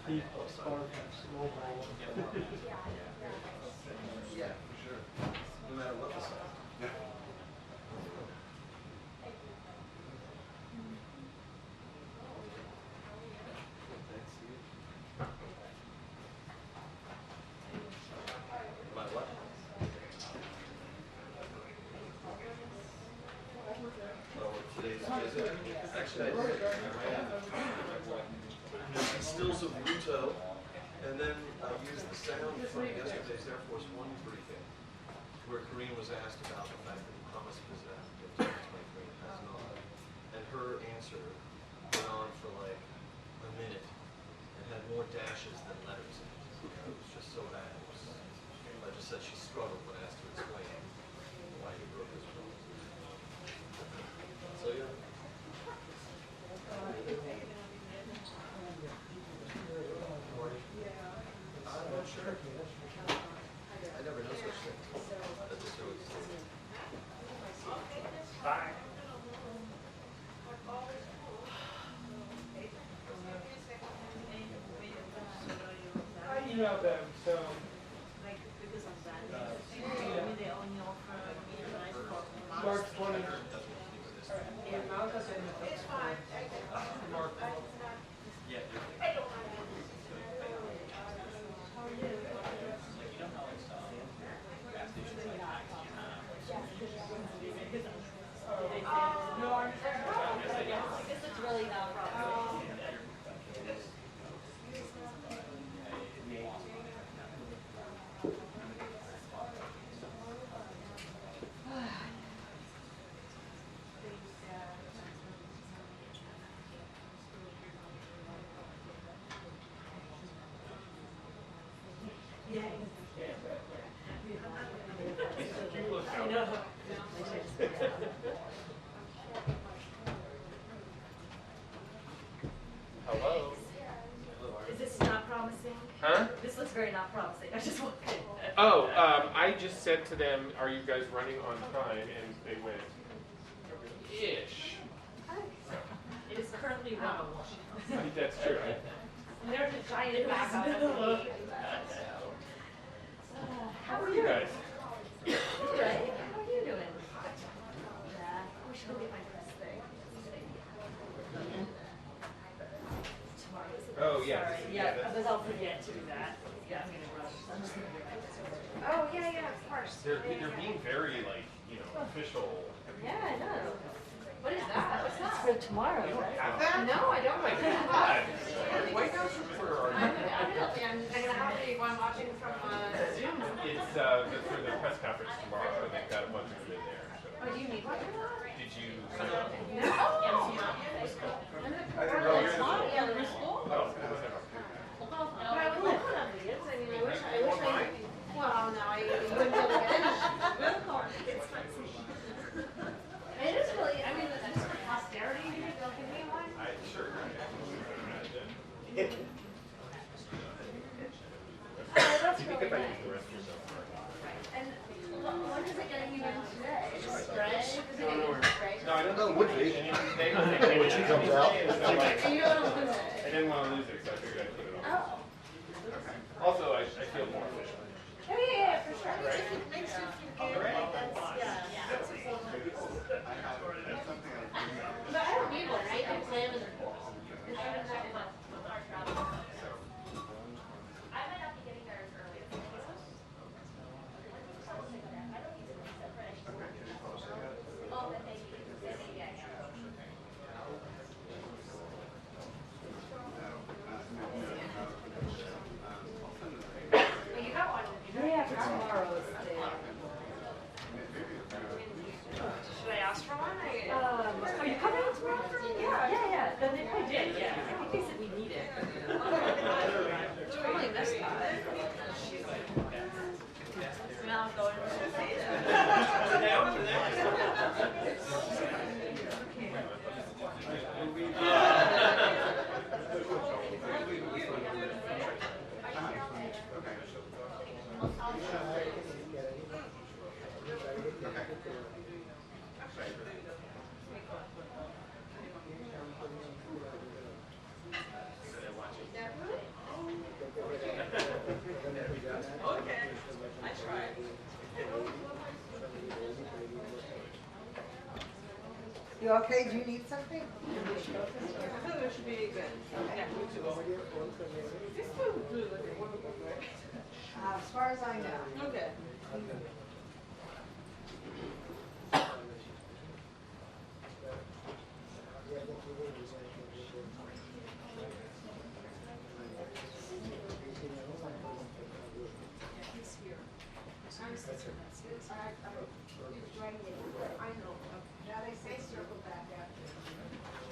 people start to snowball. Yeah, for sure. No matter what the size. Yeah. My what? Oh, today's visit. Actually, I did. Stills of Ruto, and then I used the sound from yesterday's Air Force One briefing, where Karine was asked about the fact that the promise was that 2023 has not. And her answer went on for like a minute and had more dashes than letters in it. It was just so bad. I just said she struggled when asked to explain why he broke his promise. So yeah. I'm not sure. I never know such things. That's just always. Bye. I emailed them, so. Like, because of that. They only offer me a nice coffee. March 20. Yeah. It's fine. Mark. Yeah. No, I'm This is really not a problem. I know. Hello? Is this not promising? Huh? This looks very not promising. I just want to. Oh, I just said to them, are you guys running on time? And they went, ish. It is currently 101. That's true. And there's a giant backup of me. How are you? Guys. Good. How are you doing? Yeah. I wish I could get my press thing. Oh, yeah. Sorry. Yeah, because I'll forget to do that. Yeah, I'm gonna rush. I'm just gonna do it. Oh, yeah, of course. They're being very, like, official. Yeah, I know. What is that? What's that? It's for tomorrow. You don't right? have that? No, I don't. Oh my God. White House reporter. I'm gonna have to while I'm watching from Zoom. It's for the press conference tomorrow. They've got a bunch of them in there. So. Oh, do you need one? Did you sign up? No. I didn't know you were in Yeah, they're in school. Oh, whatever. But I would like one of these. I mean, I wish I. Well, no, I wouldn't be able to get it. It is really. I mean, just for posterity, you think they'll give me one? Sure. Oh, that's Do you really think if I nice. use the restroom though? And what is it getting you in today? Right? Is it getting you right? No, I don't No, it would be. When she comes out. And you don't lose it. I didn't want to lose it, so I figured I'd put it on. Oh. Also, I feel more official. Oh, yeah, for sure. It makes you feel good. Yeah. But I don't need one, right? I plan in the pool. Is that in that one? I might not be getting there as early as oh, then maybe. Yeah. You okay? Do you need something? I think it should be good. As far as I know. Okay. I know. Now they say circle back after.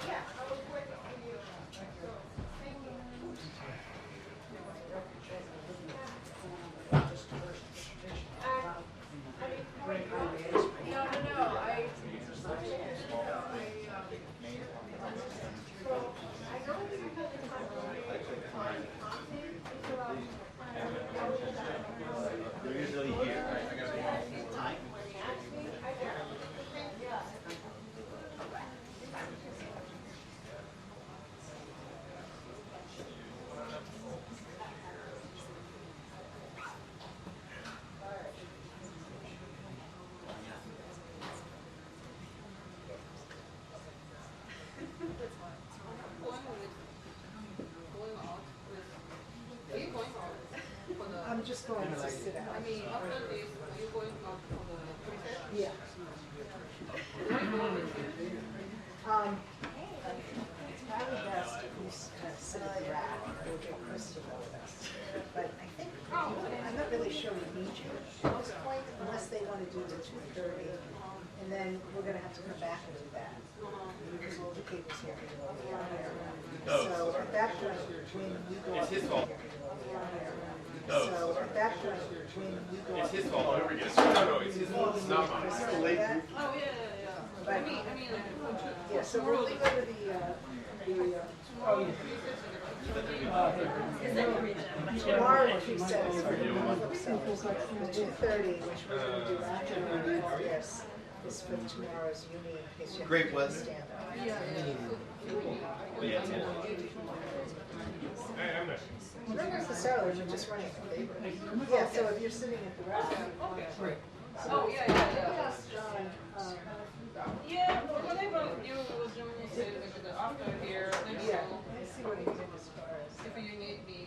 Yeah, I was waiting for you. Thank you. They're usually here. I'm just going to sit out. I mean, after this, are you going out for the research? Yeah. It's probably best if you sit at the rack or get Krista with us. But I think, I'm not really sure we need you at this point unless they want to do the 2:30. And then we're going to have to come back and do that. Because all the cables here are going to be on there. So at that point, when you go up It's his here, fault. so at that point, when you go It's up his here, fault. No, it's his fault. It's not mine. Krista do that. Oh, yeah. But, I mean, yeah, so we'll leave go to the tomorrow, she said, is for the 2:30, which we're going to do after this, is for tomorrow's uni, in case you have Great to do weather. stand-up. Yeah, it's in. I'm not. Not necessarily, we're just running a favor. Yeah, so if you're sitting at the rack. Oh, yeah. Ask John, Yeah, whatever you will do, say, like, the after here, then yeah, so let's see what he did as far as. if you need me.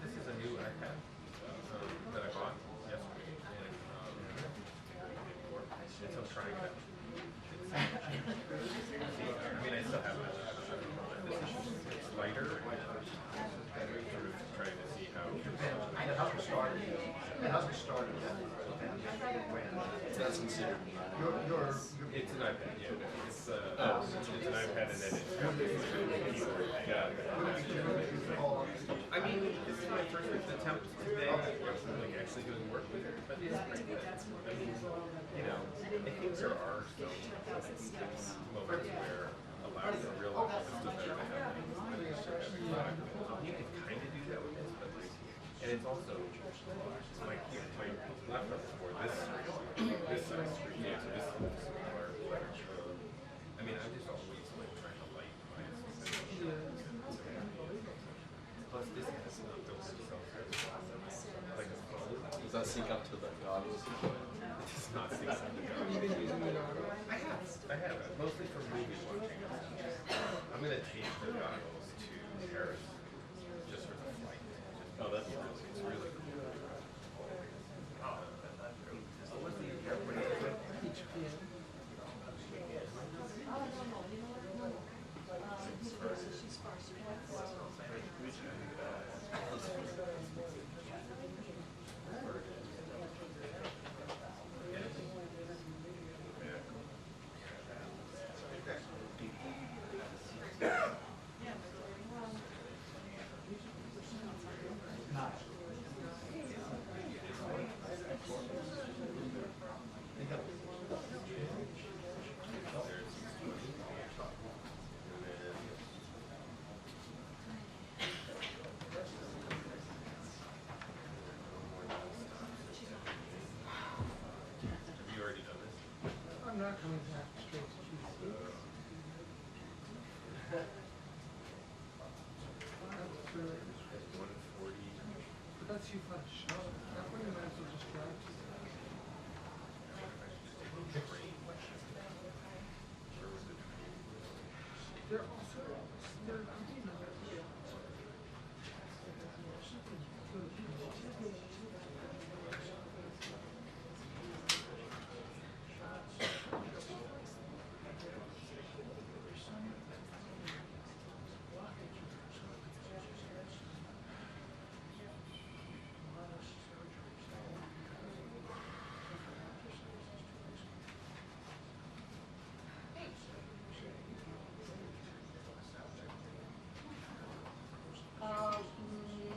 This is a new iPad that I bought yesterday, and so I'm trying to. I mean, I still have it. It's lighter. Sort of trying to see how. It hasn't started. It hasn't started yet. That's considered. It's an iPad, yeah. It's an iPad, and then it's got this keyboard. Yeah. I mean, this is my first attempt today. Like actually doing work with it, but it's pretty good. I mean, you know, I think there are some moments where allowing the real office to better to have things to every product. You can kind of do that with this, but like, and it's also my laptop is for this size screen. Yeah, so this is smaller. I mean, I'm just always like trying to light my plus this has not built itself like a phone. Does that sync up to the goggles? It does not sync up to the Have you been using it on? I have, mostly for movie watching. I'm gonna take the goggles to Paris just for the flight. Oh, that's really, it's really cool. What's the airport? Each PM. You already done this? I'm not coming back straight to Tuesday. That's really, 140. but that's too much. That one you might as well just drive to. They're also, they're,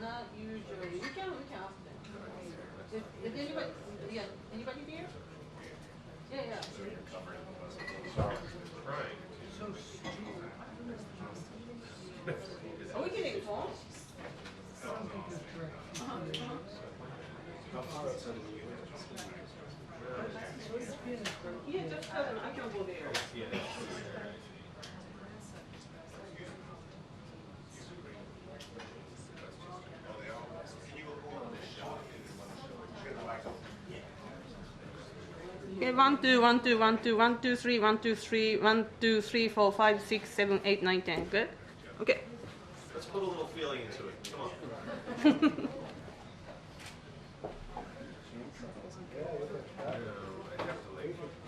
Not usually. We can ask them. If anybody, yeah, anybody there? Yeah, yeah. Trying. so stupid. Are we getting phone? I don't think it's correct. How far outside of the unit? Yeah, just tell them I can go there. Yeah. Okay, 1 2 1 2 1 2 1 2 3 1 2 3 1 2 3 4 5 6 7 8 9 10. Good. Okay. Let's put a little feeling into it. Come on.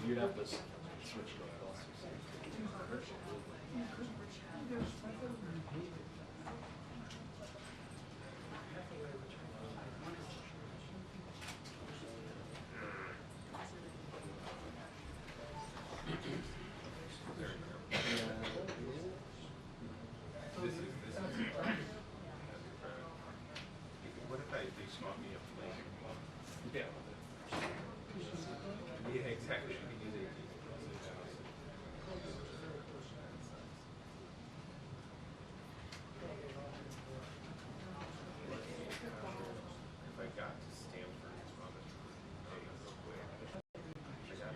You'd have to switch it off. What if they swap me up later? Yeah. Yeah, exactly. You can use 18. If I got to Stanford, it's probably real quick. I got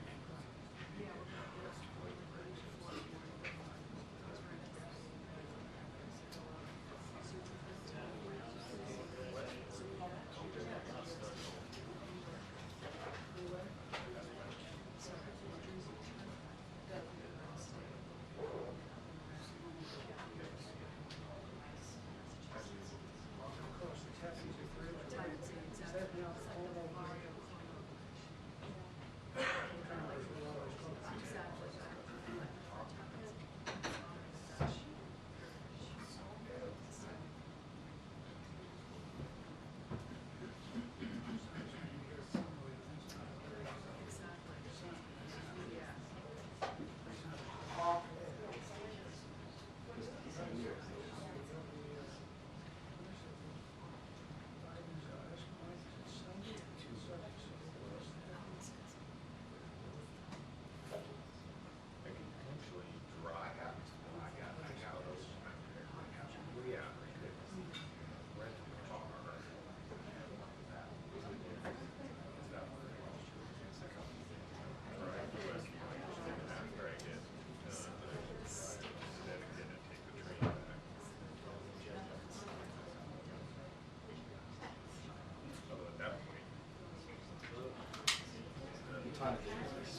time of day is this?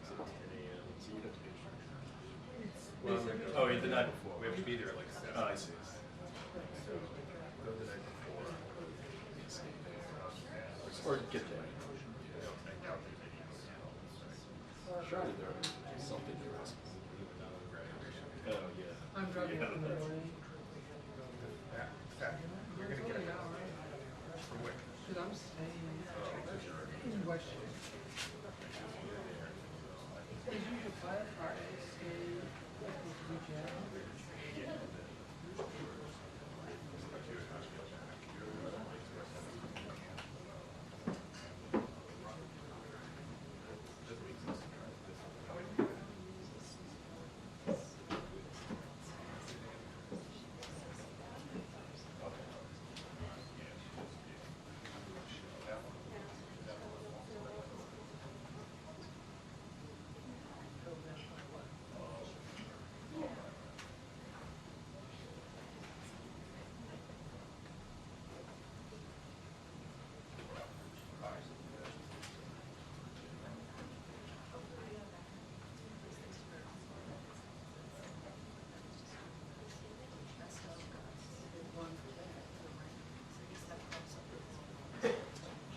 10 a.m. So you'd have to be. Well, oh, yeah, the night before. We have to be there at like 7. Oh, I see. So go the night before. Or get there. I doubt there's any hotels. Surely there is something you're asking. Oh, yeah. I'm driving up in the morning. Yeah, in fact, you're going to get It's it only an hour. from where? Because I'm staying in West Shore. It's usually 5 Fridays, stay like this weekend.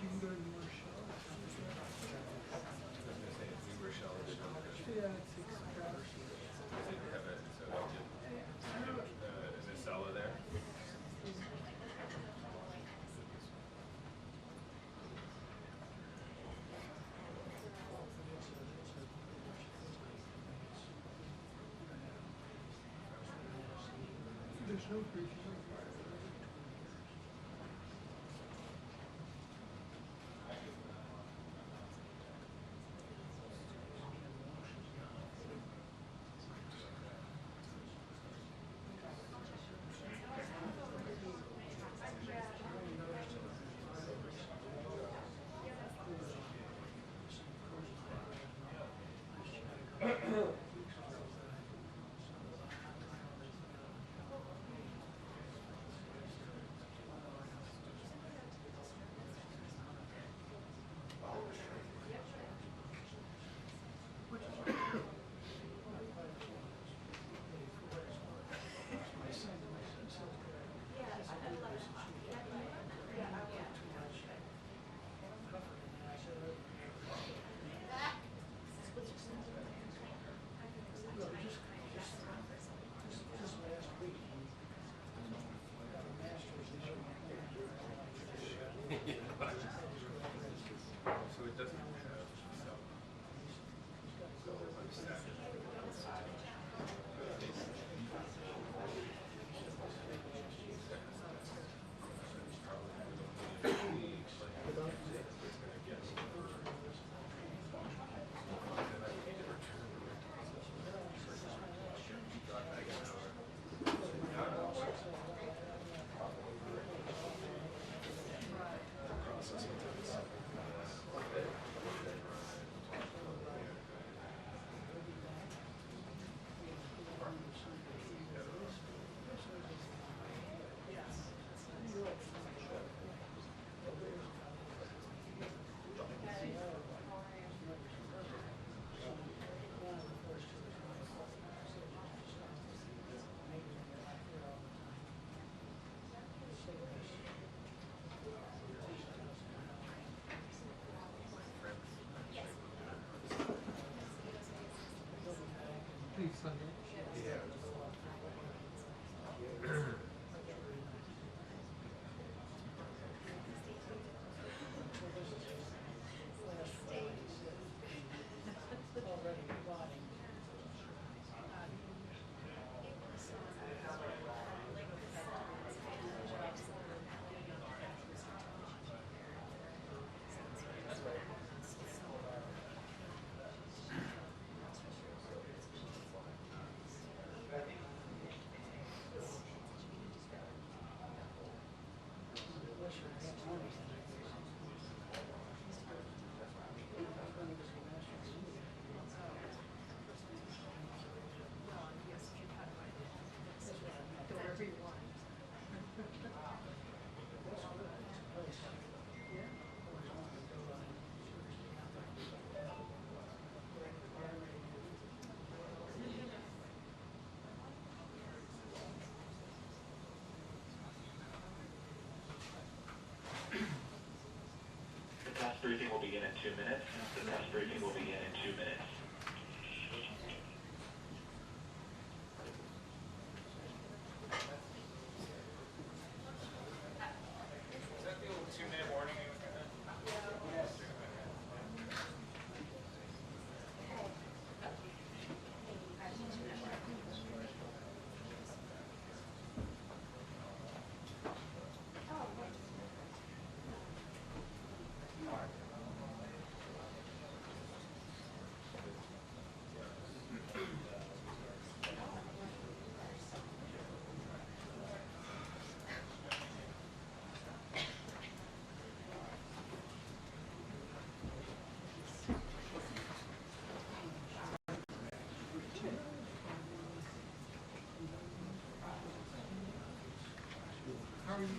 You can go to New Show. Yeah, it takes a drive. Is it cellar there? There's no free show. briefing will begin in 2 minutes. The test briefing will begin in 2 minutes. Is that the old 2-minute warning? How are you doing?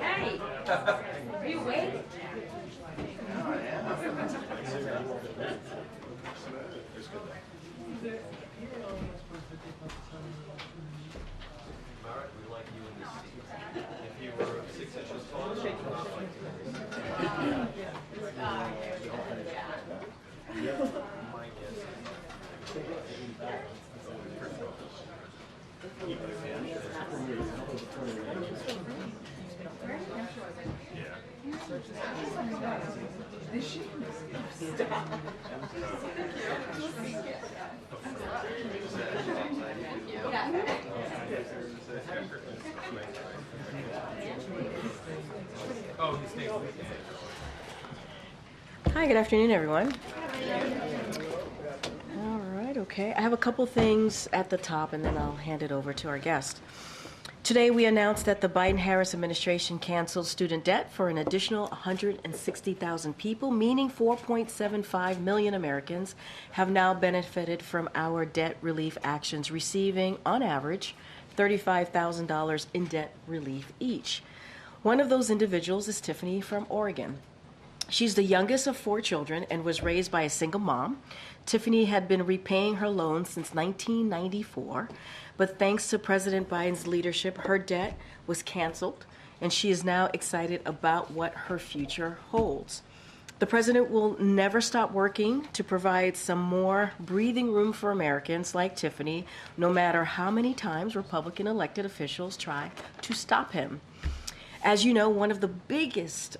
Hey, are you awake? Marek, we like you in this seat. If you were 6 inches taller, you would not like to. Oh, he stays with me. Hi, good afternoon, everyone. All right, okay. I have a couple things at the top, and then I'll hand it over to our guest. Today, we announced that the Biden-Harris administration canceled student debt for an additional 160,000 people, meaning 4.75 million Americans have now benefited from our debt relief actions, receiving, on average, $35,000 in debt relief each. One of those individuals is Tiffany from Oregon. She's the youngest of 4 children and was raised by a single mom. Tiffany had been repaying her loan since 1994, but thanks to President Biden's leadership, her debt was canceled, and she is now excited about what her future holds. The president will never stop working to provide some more breathing room for Americans like Tiffany, no matter how many times Republican elected officials try to stop him. As you know, one of the biggest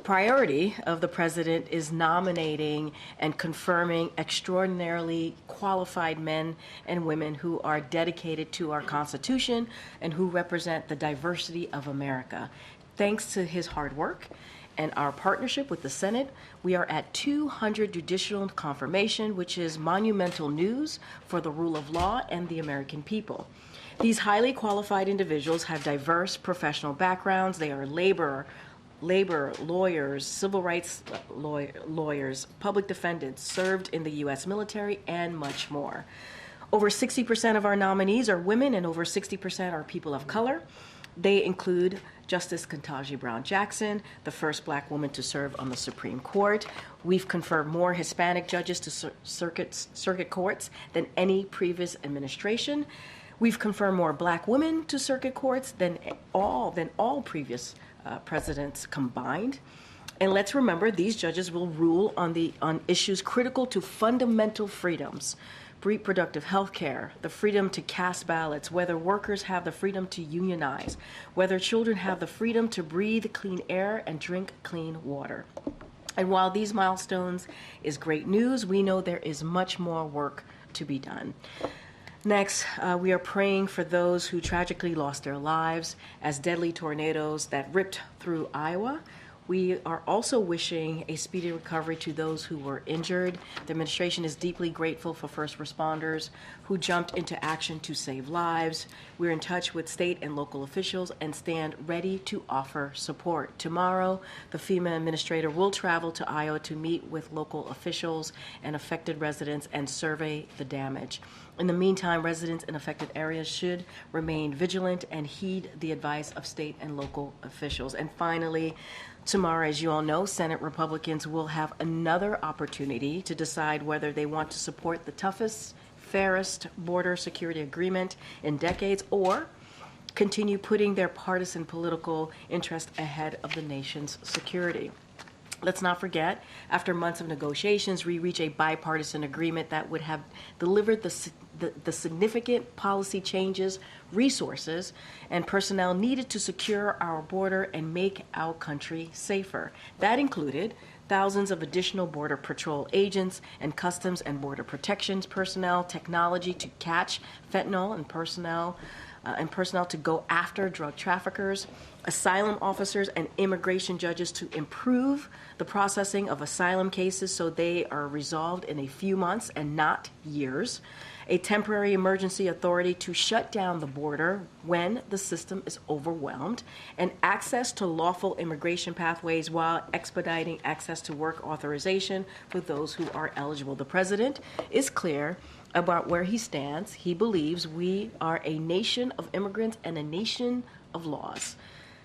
priority of the president is nominating and confirming extraordinarily qualified men and women who are dedicated to our Constitution and who represent the diversity of America. Thanks to his hard work and our partnership with the Senate, we are at 200 judicial confirmation, which is monumental news for the rule of law and the American people. These highly qualified individuals have diverse professional backgrounds. They are labor lawyers, civil rights lawyers, public defendants, served in the U.S. military, and much more. Over 60% of our nominees are women, and over 60% are people of color. They include Justice Ketanji Brown Jackson, the first black woman to serve on the Supreme Court. We've confirmed more Hispanic judges to circuit courts than any previous administration. We've confirmed more black women to circuit courts than all previous presidents combined. And let's remember, these judges will rule on issues critical to fundamental freedoms: reproductive health care, the freedom to cast ballots, whether workers have the freedom to unionize, whether children have the freedom to breathe clean air and drink clean water. And while these milestones is great news, we know there is much more work to be done. Next, we are praying for those who tragically lost their lives as deadly tornadoes that ripped through Iowa. We are also wishing a speedy recovery to those who were injured. The administration is deeply grateful for first responders who jumped into action to save lives. We're in touch with state and local officials and stand ready to offer support. Tomorrow, the FEMA administrator will travel to Iowa to meet with local officials and affected residents and survey the damage. In the meantime, residents in affected areas should remain vigilant and heed the advice of state and local officials. And finally, tomorrow, as you all know, Senate Republicans will have another opportunity to decide whether they want to support the toughest, fairest border security agreement in decades or continue putting their partisan political interest ahead of the nation's security. Let's not forget, after months of negotiations, we reached a bipartisan agreement that would have delivered the significant policy changes, resources, and personnel needed to secure our border and make our country safer. That included thousands of additional Border Patrol agents and Customs and Border Protections personnel, technology to catch fentanyl, and personnel to go after drug traffickers, asylum officers and immigration judges to improve the processing of asylum cases so they are resolved in a few months and not years, a temporary emergency authority to shut down the border when the system is overwhelmed, and access to lawful immigration pathways while expediting access to work authorization for those who are eligible. The president is clear about where he stands. He believes we are a nation of immigrants and a nation of laws.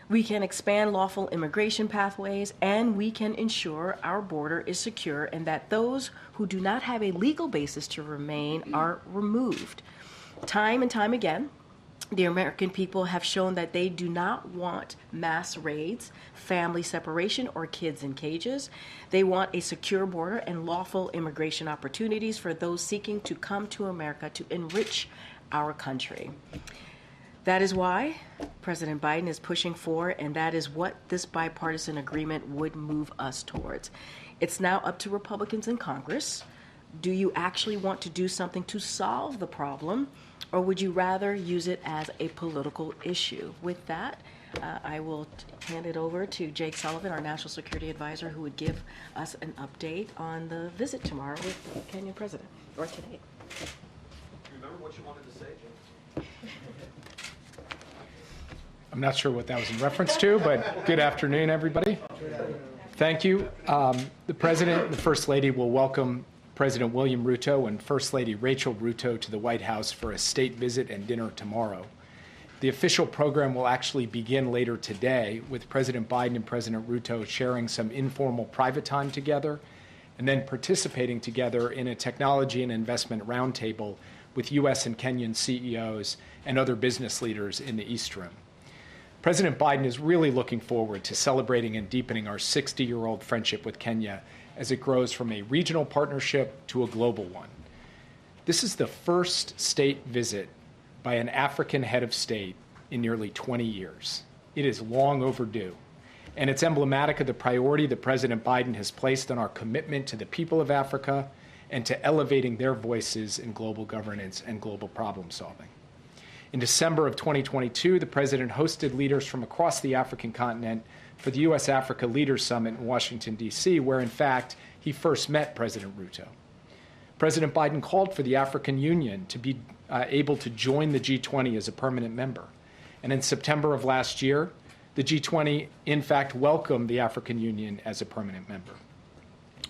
We can expand lawful immigration pathways, and we can ensure our border is secure and that those who do not have a legal basis to remain are removed. Time and time again, the American people have shown that they do not want mass raids, family separation, or kids in cages. They want a secure border and lawful immigration opportunities for those seeking to come to America to enrich our country. That is why President Biden is pushing for, and that is what this bipartisan agreement would move us towards. It's now up to Republicans in Congress. Do you actually want to do something to solve the problem, or would you rather use it as a political issue? With that, I will hand it over to Jake Sullivan, our National Security Advisor, who would give us an update on the visit tomorrow with the Kenyan president, or today. Remember what you wanted to say, Jim? I'm not sure what that was in reference to, but good afternoon, everybody. Thank you. The President and the First Lady will welcome President William Ruto and First Lady Rachel Ruto to the White House for a state visit and dinner tomorrow. The official program will actually begin later today with President Biden and President Ruto sharing some informal private time together and then participating together in a technology and investment roundtable with U.S. and Kenyan CEOs and other business leaders in the East Room. President Biden is really looking forward to celebrating and deepening our 60-year-old friendship with Kenya as it grows from a regional partnership to a global one. This is the first state visit by an African head of state in nearly 20 years. It is long overdue, and it's emblematic of the priority that President Biden has placed on our commitment to the people of Africa and to elevating their voices in global governance and global problem solving. In December of 2022, the President hosted leaders from across the African continent for the U.S.-Africa Leaders Summit in Washington, D.C., where, in fact, he first met President Ruto. President Biden called for the African Union to be able to join the G20 as a permanent member. And in September of last year, the G20, in fact, welcomed the African Union as a permanent member.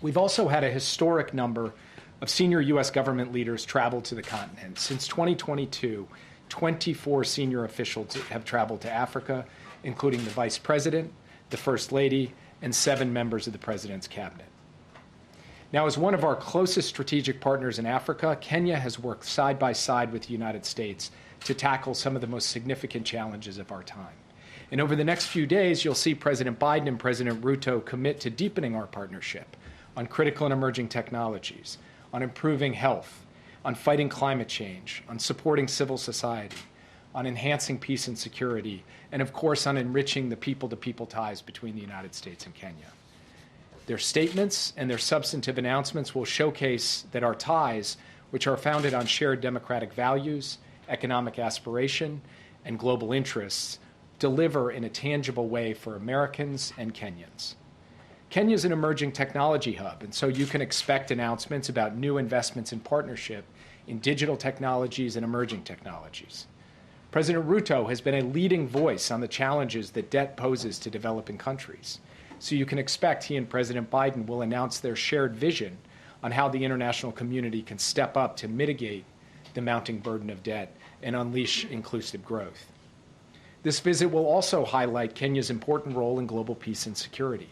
We've also had a historic number of senior U.S. government leaders travel to the continent. Since 2022, 24 senior officials have traveled to Africa, including the Vice President, the First Lady, and 7 members of the President's cabinet. Now, as one of our closest strategic partners in Africa, Kenya has worked side by side with the United States to tackle some of the most significant challenges of our time. And over the next few days, you'll see President Biden and President Ruto commit to deepening our partnership on critical and emerging technologies, on improving health, on fighting climate change, on supporting civil society, on enhancing peace and security, and of course on enriching the people-to-people ties between the United States and Kenya. Their statements and their substantive announcements will showcase that our ties, which are founded on shared democratic values, economic aspiration, and global interests, deliver in a tangible way for Americans and Kenyans. Kenya is an emerging technology hub, and so you can expect announcements about new investments in partnership in digital technologies and emerging technologies. President Ruto has been a leading voice on the challenges that debt poses to developing countries. So you can expect he and President Biden will announce their shared vision on how the international community can step up to mitigate the mounting burden of debt and unleash inclusive growth. This visit will also highlight Kenya's important role in global peace and security.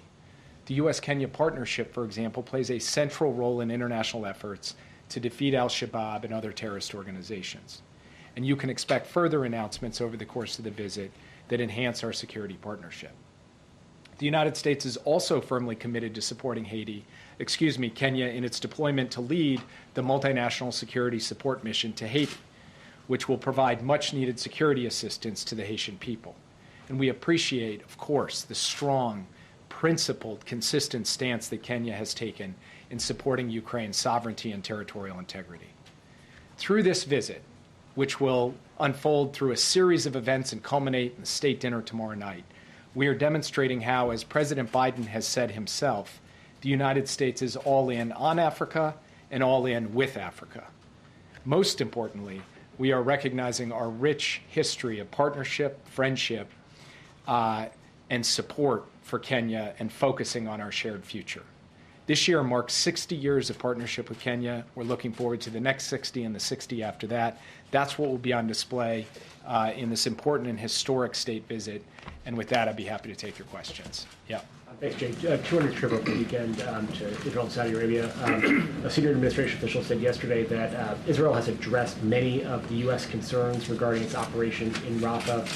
The U.S.-Kenya partnership, for example, plays a central role in international efforts to defeat al-Shabaab and other terrorist organizations. And you can expect further announcements over the course of the visit that enhance our security partnership. The United States is also firmly committed to supporting Kenya in its deployment to lead the multinational security support mission to Haiti, which will provide much-needed security assistance to the Haitian people. And we appreciate, of course, the strong, principled, consistent stance that Kenya has taken in supporting Ukraine's sovereignty and territorial integrity. Through this visit, which will unfold through a series of events and culminate in the state dinner tomorrow night, we are demonstrating how, as President Biden has said himself, the United States is all in on Africa and all in with Africa. Most importantly, we are recognizing our rich history of partnership, friendship, and support for Kenya and focusing on our shared future. This year marks 60 years of partnership with Kenya. We're looking forward to the next 60 and the 60 after that. That's what will be on display in this important and historic state visit. And with that, I'd be happy to take your questions. Yeah. Thanks, Jake. 200 trip over the weekend to Israel and Saudi Arabia. A senior administration official said yesterday that Israel has addressed many of the U.S. concerns regarding its operation in Rafah.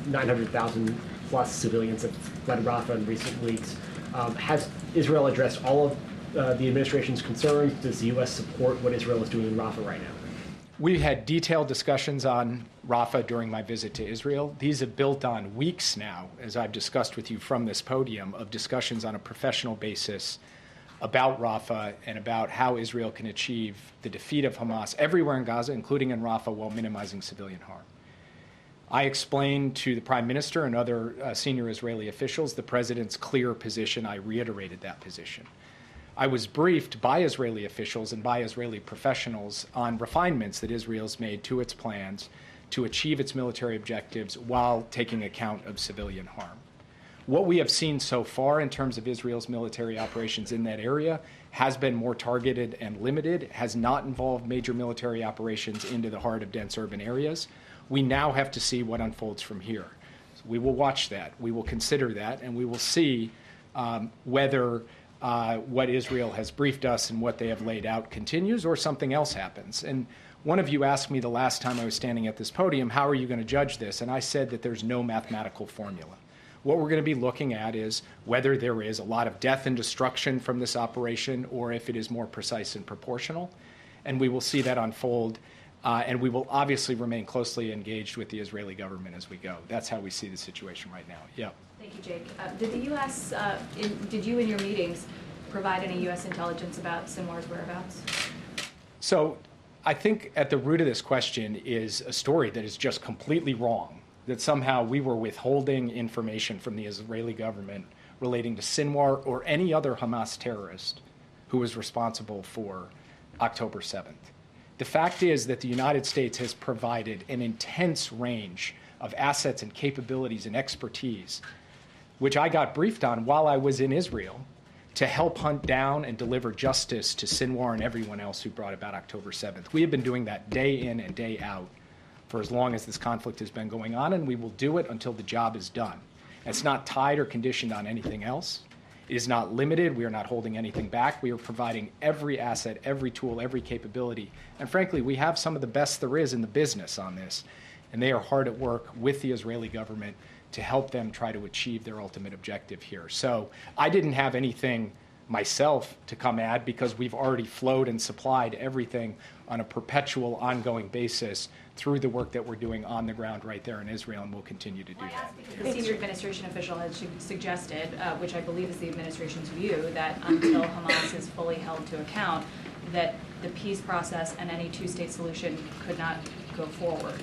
900,000 plus civilians have fled Rafah in recent weeks. Has Israel addressed all of the administration's concerns? Does the U.S. support what Israel is doing in Rafah right now? We've had detailed discussions on Rafah during my visit to Israel. These have built on weeks now, as I've discussed with you from this podium, of discussions on a professional basis about Rafah and about how Israel can achieve the defeat of Hamas everywhere in Gaza, including in Rafah, while minimizing civilian harm. I explained to the Prime Minister and other senior Israeli officials the President's clear position. I reiterated that position. I was briefed by Israeli officials and by Israeli professionals on refinements that Israel's made to its plans to achieve its military objectives while taking account of civilian harm. What we have seen so far in terms of Israel's military operations in that area has been more targeted and limited, has not involved major military operations into the heart of dense urban areas. We now have to see what unfolds from here. So we will watch that, we will consider that, and we will see whether what Israel has briefed us and what they have laid out continues or something else happens. And one of you asked me the last time I was standing at this podium, how are you going to judge this? And I said that there's no mathematical formula. What we're going to be looking at is whether there is a lot of death and destruction from this operation or if it is more precise and proportional. And we will see that unfold. And we will obviously remain closely engaged with the Israeli government as we go. That's how we see the situation right now. Yeah. Thank you, Jake. Did the U.S., did you in your meetings provide any U.S. intelligence about Sinwar's whereabouts? So I think at the root of this question is a story that is just completely wrong, that somehow we were withholding information from the Israeli government relating to Sinwar or any other Hamas terrorist who was responsible for October 7th. The fact is that the United States has provided an intense range of assets and capabilities and expertise, which I got briefed on while I was in Israel, to help hunt down and deliver justice to Sinwar and everyone else who brought about October 7th. We have been doing that day in and day out for as long as this conflict has been going on, and we will do it until the job is done. It's not tied or conditioned on anything else. It is not limited. We are not holding anything back. We are providing every asset, every tool, every capability. And frankly, we have some of the best there is in the business on this. And they are hard at work with the Israeli government to help them try to achieve their ultimate objective here. So I didn't have anything myself to come add because we've already flowed and supplied everything on a perpetual, ongoing basis through the work that we're doing on the ground right there in Israel, and we'll continue to do that. The senior administration official has suggested, which I believe is the administration's view, that until Hamas is fully held to account, that the peace process and any two-state solution could not go forward.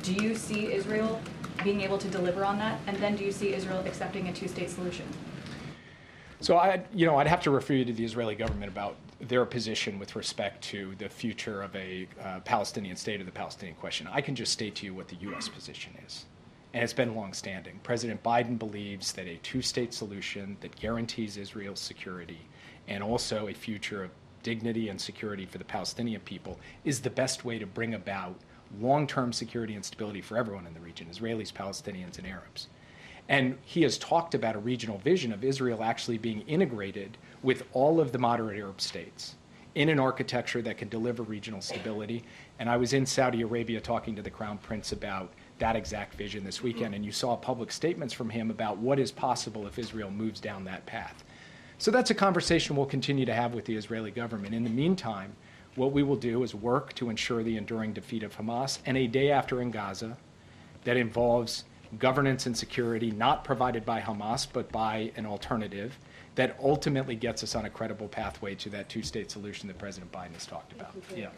Do you see Israel being able to deliver on that? And then do you see Israel accepting a two-state solution? So I'd have to refer you to the Israeli government about their position with respect to the future of a Palestinian state or the Palestinian question. I can just state to you what the U.S. position is, and it's been longstanding. President Biden believes that a two-state solution that guarantees Israel's security and also a future of dignity and security for the Palestinian people is the best way to bring about long-term security and stability for everyone in the region, Israelis, Palestinians, and Arabs. And he has talked about a regional vision of Israel actually being integrated with all of the moderate Arab states in an architecture that can deliver regional stability. And I was in Saudi Arabia talking to the Crown Prince about that exact vision this weekend, and you saw public statements from him about what is possible if Israel moves down that path. So that's a conversation we'll continue to have with the Israeli government. In the meantime, what we will do is work to ensure the enduring defeat of Hamas, and a day after in Gaza that involves governance and security not provided by Hamas but by an alternative that ultimately gets us on a credible pathway to that two-state solution that President Biden has talked about. Yeah.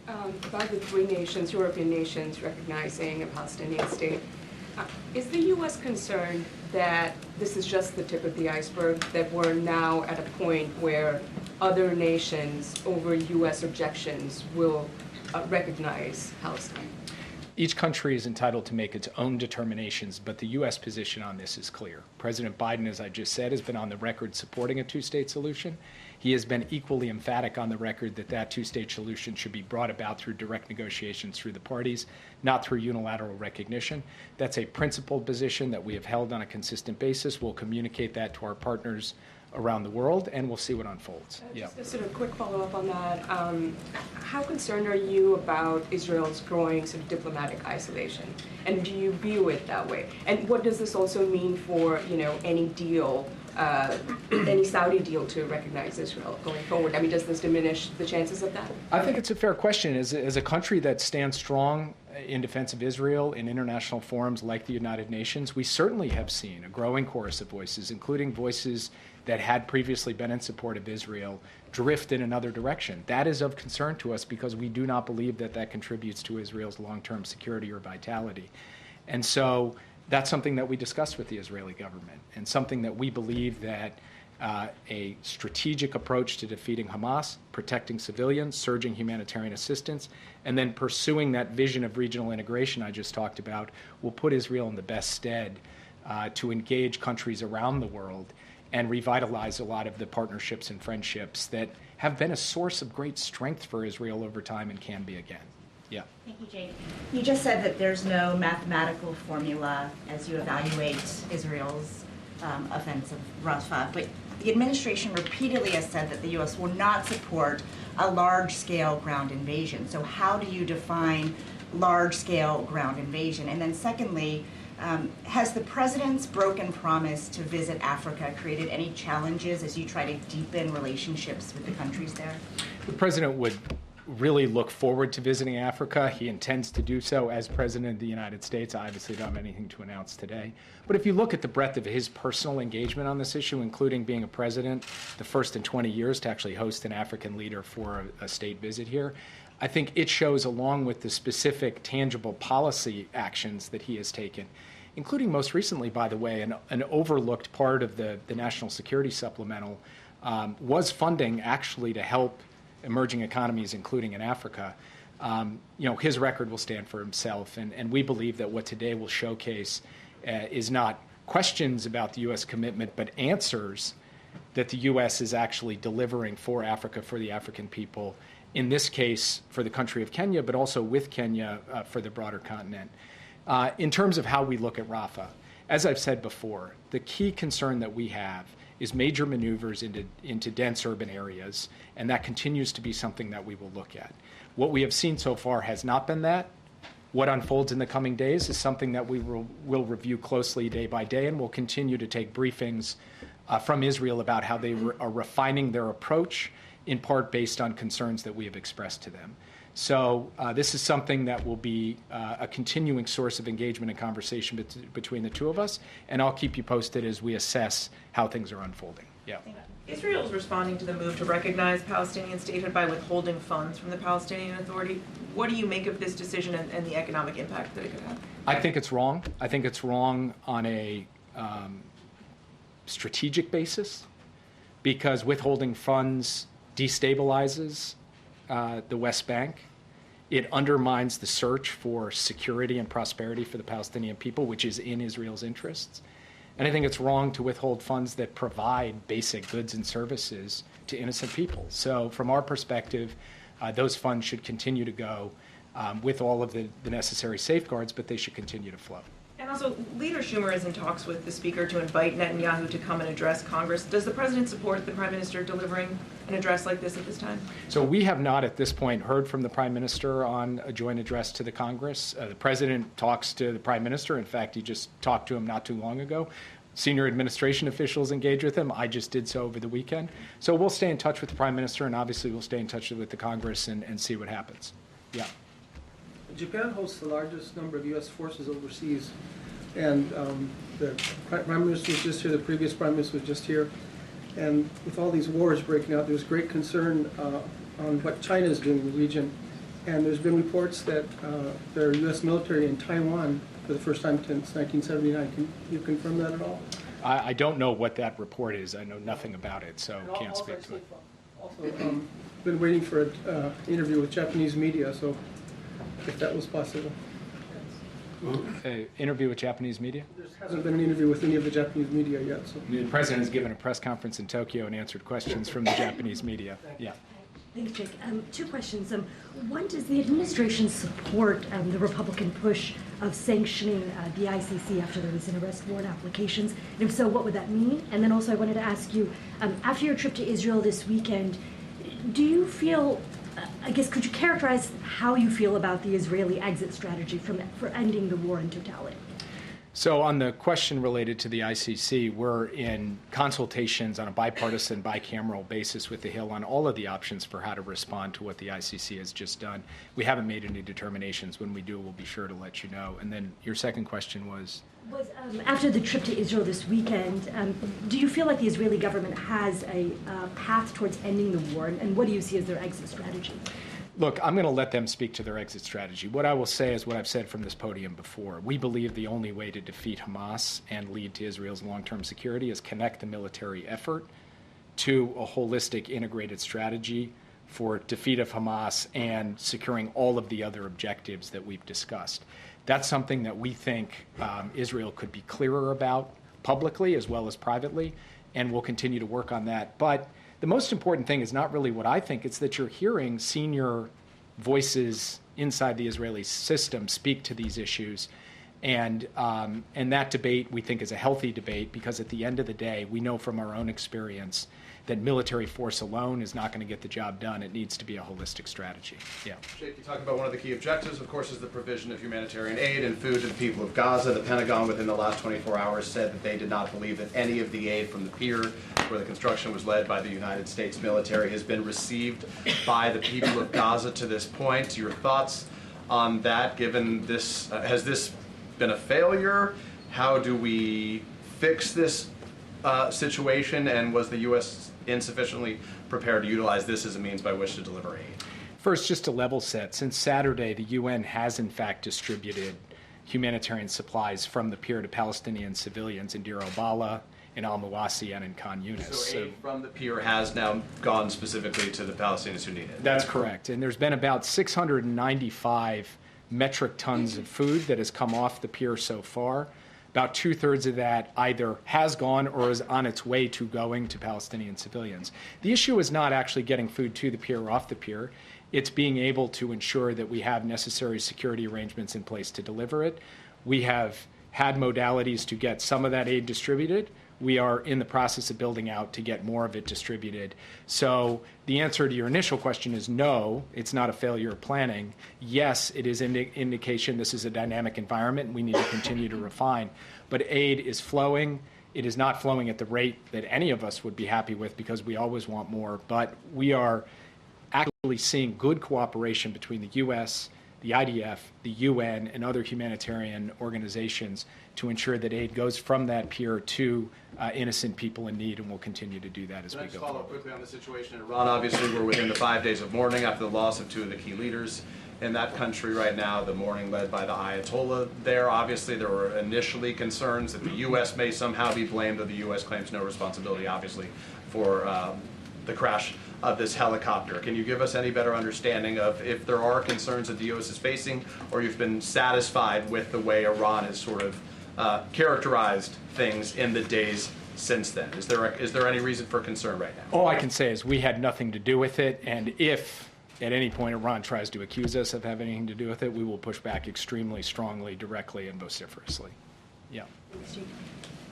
About the three nations, European nations recognizing a Palestinian state, is the U.S. concerned that this is just the tip of the iceberg, that we're now at a point where other nations over U.S. objections will recognize Palestine? Each country is entitled to make its own determinations, but the U.S. position on this is clear. President Biden, as I just said, has been on the record supporting a two-state solution. He has been equally emphatic on the record that that two-state solution should be brought about through direct negotiations through the parties, not through unilateral recognition. That's a principled position that we have held on a consistent basis. We'll communicate that to our partners around the world, and we'll see what unfolds. Just a sort of quick follow-up on that. How concerned are you about Israel's growing sort of diplomatic isolation? And do you view it that way? And what does this also mean for, any deal, any Saudi deal to recognize Israel going forward? I mean, does this diminish the chances of that? I think it's a fair question. As a country that stands strong in defense of Israel in international forums like the United Nations, we certainly have seen a growing chorus of voices, including voices that had previously been in support of Israel, drift in another direction. That is of concern to us because we do not believe that that contributes to Israel's long-term security or vitality. And so that's something that we discuss with the Israeli government, and something that we believe that a strategic approach to defeating Hamas, protecting civilians, surging humanitarian assistance, and then pursuing that vision of regional integration I just talked about will put Israel in the best stead to engage countries around the world and revitalize a lot of the partnerships and friendships that have been a source of great strength for Israel over time and can be again. Yeah. Thank you, Jake. You just said that there's no mathematical formula as you evaluate Israel's offense of Rafah, but the administration repeatedly has said that the U.S. will not support a large-scale ground invasion. So how do you define large-scale ground invasion? And then secondly, has the president's broken promise to visit Africa created any challenges as you try to deepen relationships with the countries there? The president would really look forward to visiting Africa. He intends to do so as president of the United States. I obviously don't have anything to announce today. But if you look at the breadth of his personal engagement on this issue, including being a president, the first in 20 years to actually host an African leader for a state visit here, I think it shows, along with the specific tangible policy actions that he has taken, including most recently, by the way, an overlooked part of the National Security Supplemental was funding actually to help emerging economies, including in Africa. His record will stand for himself, and we believe that what today will showcase is not questions about the U.S. commitment, but answers that the U.S. is actually delivering for Africa, for the African people, in this case for the country of Kenya, but also with Kenya for the broader continent. In terms of how we look at Rafah, as I've said before, the key concern that we have is major maneuvers into dense urban areas, and that continues to be something that we will look at. What we have seen so far has not been that. What unfolds in the coming days is something that we will review closely day by day, and we'll continue to take briefings from Israel about how they are refining their approach, in part based on concerns that we have expressed to them. So this is something that will be a continuing source of engagement and conversation between the two of us, and I'll keep you posted as we assess how things are unfolding. Yeah. Israel is responding to the move to recognize Palestinian statehood by withholding funds from the Palestinian Authority. What do you make of this decision and the economic impact that it could have? I think it's wrong. I think it's wrong on a strategic basis, because withholding funds destabilizes the West Bank. It undermines the search for security and prosperity for the Palestinian people, which is in Israel's interests. And I think it's wrong to withhold funds that provide basic goods and services to innocent people. So from our perspective, those funds should continue to go with all of the necessary safeguards, but they should continue to flow. And also, Leader Schumer is in talks with the Speaker to invite Netanyahu to come and address Congress. Does the President support the Prime Minister delivering an address like this at this time? So we have not at this point heard from the Prime Minister on a joint address to the Congress. The President talks to the Prime Minister. In fact, he just talked to him not too long ago. Senior administration officials engage with him. I just did so over the weekend. So we'll stay in touch with the Prime Minister, and obviously we'll stay in touch with the Congress and see what happens. Yeah. Japan hosts the largest number of U.S. forces overseas, and the Prime Minister was just here, the previous Prime Minister was just here, and with all these wars breaking out, there's great concern on what China is doing in the region, and there's been reports that there are U.S. military in Taiwan for the first time since 1979. Can you confirm that at all? I don't know what that report is. I know nothing about it, so can't speak to it. Also, been waiting for an interview with Japanese media, so if that was possible. Interview with Japanese media? There hasn't been an interview with any of the Japanese media yet. So. The President has given a press conference in Tokyo and answered questions from the Japanese media. Yeah. Thanks, Jake. Two questions. One, does the administration support the Republican push of sanctioning the ICC after the recent arrest warrant applications? And if so, what would that mean? And then also I wanted to ask you, after your trip to Israel this weekend, do you feel, I guess, could you characterize how you feel about the Israeli exit strategy for ending the war in totality? So on the question related to the ICC, we're in consultations on a bipartisan, bicameral basis with the Hill on all of the options for how to respond to what the ICC has just done. We haven't made any determinations. When we do, we'll be sure to let you know. And then your second question was? After the trip to Israel this weekend, do you feel like the Israeli government has a path towards ending the war, and what do you see as their exit strategy? Look, I'm going to let them speak to their exit strategy. What I will say is what I've said from this podium before. We believe the only way to defeat Hamas and lead to Israel's long-term security is connect the military effort to a holistic, integrated strategy for defeat of Hamas and securing all of the other objectives that we've discussed. That's something that we think Israel could be clearer about publicly as well as privately, and we'll continue to work on that. But the most important thing is not really what I think, it's that you're hearing senior voices inside the Israeli system speak to these issues. And that debate, we think, is a healthy debate because at the end of the day, we know from our own experience that military force alone is not going to get the job done. It needs to be a holistic strategy. Yeah. Jake, you talked about one of the key objectives, of course, is the provision of humanitarian aid and food to the people of Gaza. The Pentagon, within the last 24 hours, said that they did not believe that any of the aid from the pier, where the construction was led by the United States military, has been received by the people of Gaza to this point. Your thoughts on that, given this, has this been a failure? How do we fix this situation, and was the U.S. insufficiently prepared to utilize this as a means by which to deliver aid? First, just to level set, since Saturday, the UN has in fact distributed humanitarian supplies from the pier to Palestinian civilians in Deir al-Balah, in al-Mawasi, and in Khan Yunis. So aid from the pier has now gone specifically to the Palestinians who need it? That's correct. And there's been about 695 metric tons of food that has come off the pier so far. About 2/3 of that either has gone or is on its way to going to Palestinian civilians. The issue is not actually getting food to the pier or off the pier. It's being able to ensure that we have necessary security arrangements in place to deliver it. We have had modalities to get some of that aid distributed. We are in the process of building out to get more of it distributed. So the answer to your initial question is no, it's not a failure of planning. Yes, it is an indication this is a dynamic environment and we need to continue to refine. But aid is flowing. It is not flowing at the rate that any of us would be happy with because we always want more. But we are actually seeing good cooperation between the U.S., the IDF, the UN, and other humanitarian organizations to ensure that aid goes from that pier to innocent people in need, and we'll continue to do that as we go forward. Can I just follow up quickly on the situation in Iran? Obviously, we're within the 5 days of mourning after the loss of two of the key leaders in that country right now, the mourning led by the Ayatollah there. Obviously, there were initially concerns that the U.S. may somehow be blamed, though the U.S. claims no responsibility, obviously, for the crash of this helicopter. Can you give us any better understanding of if there are concerns that the U.S. is facing, or you've been satisfied with the way Iran has sort of characterized things in the days since then? Is there any reason for concern right now? All I can say is we had nothing to do with it, and if at any point Iran tries to accuse us of having anything to do with it, we will push back extremely strongly, directly, and vociferously. Yeah.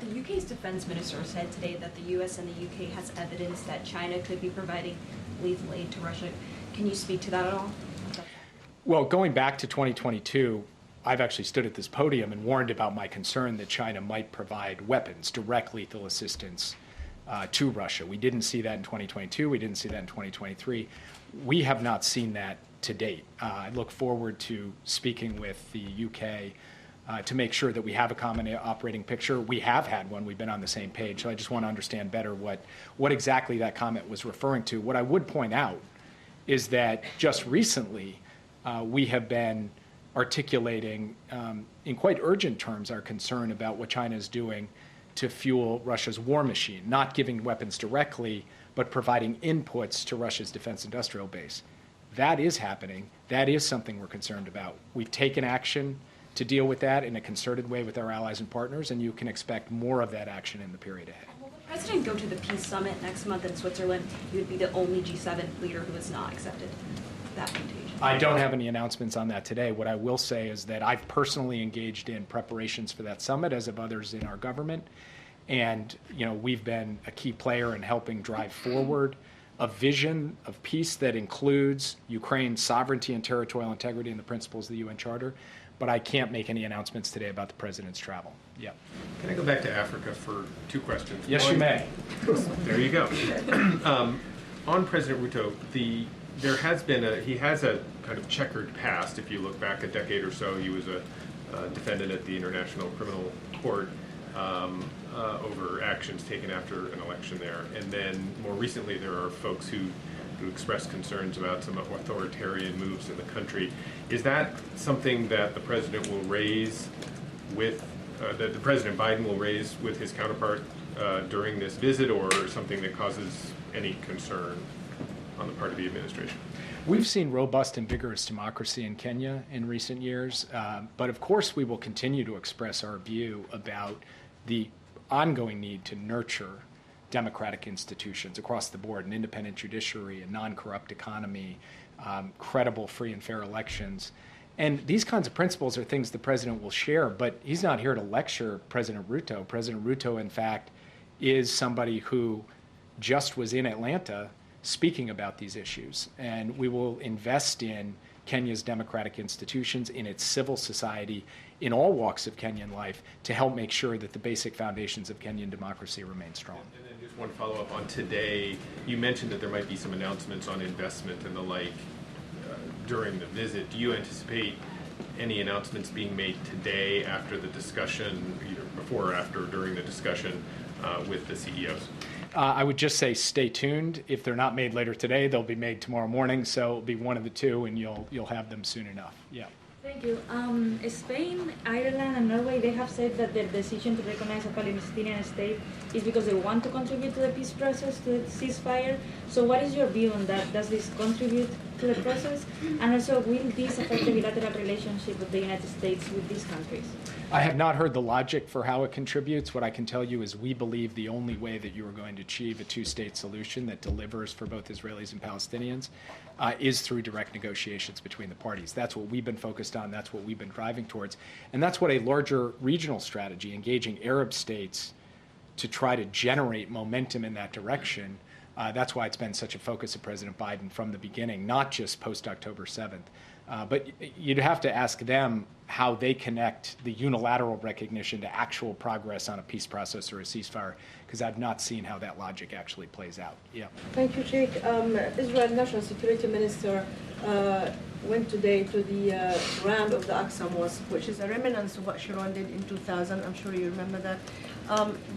The UK's defense minister said today that the US and the UK has evidence that China could be providing lethal aid to Russia. Can you speak to that at all? Well, going back to 2022, I've actually stood at this podium and warned about my concern that China might provide weapons, direct lethal assistance to Russia. We didn't see that in 2022. We didn't see that in 2023. We have not seen that to date. I look forward to speaking with the UK to make sure that we have a common operating picture. We have had one. We've been on the same page. So I just want to understand better what exactly that comment was referring to. What I would point out is that just recently we have been articulating in quite urgent terms our concern about what China is doing to fuel Russia's war machine, not giving weapons directly, but providing inputs to Russia's defense industrial base. That is happening. That is something we're concerned about. We've taken action to deal with that in a concerted way with our allies and partners, and you can expect more of that action in the period ahead. Will the president go to the peace summit next month in Switzerland? He would be the only G7 leader who has not accepted that invitation. I don't have any announcements on that today. What I will say is that I've personally engaged in preparations for that summit, as have others in our government. And, we've been a key player in helping drive forward a vision of peace that includes Ukraine's sovereignty and territorial integrity and the principles of the UN Charter. But I can't make any announcements today about the president's travel. Yeah. Can I go back to Africa for two questions? Yes, you may. There you go. On President Ruto, there has been he has a kind of checkered past. If you look back a decade or so, he was a defendant at the International Criminal Court over actions taken after an election there. And then more recently, there are folks who expressed concerns about some authoritarian moves in the country. Is that something that the president will raise with, that the President Biden will raise with his counterpart during this visit, or something that causes any concern on the part of the administration? We've seen robust and vigorous democracy in Kenya in recent years, but of course we will continue to express our view about the ongoing need to nurture democratic institutions across the board, an independent judiciary, a non-corrupt economy, credible, free and fair elections. And these kinds of principles are things the president will share, but he's not here to lecture President Ruto. President Ruto, in fact, is somebody who just was in Atlanta speaking about these issues. And we will invest in Kenya's democratic institutions, in its civil society, in all walks of Kenyan life, to help make sure that the basic foundations of Kenyan democracy remain strong. And then just one follow-up on today. You mentioned that there might be some announcements on investment and the like during the visit. Do you anticipate any announcements being made today after the discussion, either before or after, during the discussion with the CEOs? I would just say stay tuned. If they're not made later today, they'll be made tomorrow morning, so it'll be one of the two, and you'll have them soon enough. Yeah. Thank you. Spain, Ireland, and Norway, they have said that their decision to recognize a Palestinian state is because they want to contribute to the peace process, to the ceasefire. So what is your view on that? Does this contribute to the process? And also, will this affect the bilateral relationship of the United States with these countries? I have not heard the logic for how it contributes. What I can tell you is we believe the only way that you are going to achieve a two-state solution that delivers for both Israelis and Palestinians is through direct negotiations between the parties. That's what we've been focused on. That's what we've been driving towards. And that's what a larger regional strategy, engaging Arab states to try to generate momentum in that direction, that's why it's been such a focus of President Biden from the beginning, not just post-October 7th. But you'd have to ask them how they connect the unilateral recognition to actual progress on a peace process or a ceasefire, because I've not seen how that logic actually plays out. Yeah. Thank you, Jake. Israel National Security Minister went today to the ground of the Aqsa Mosque, which is a remnant of what Sharon did in 2000. I'm sure you remember that.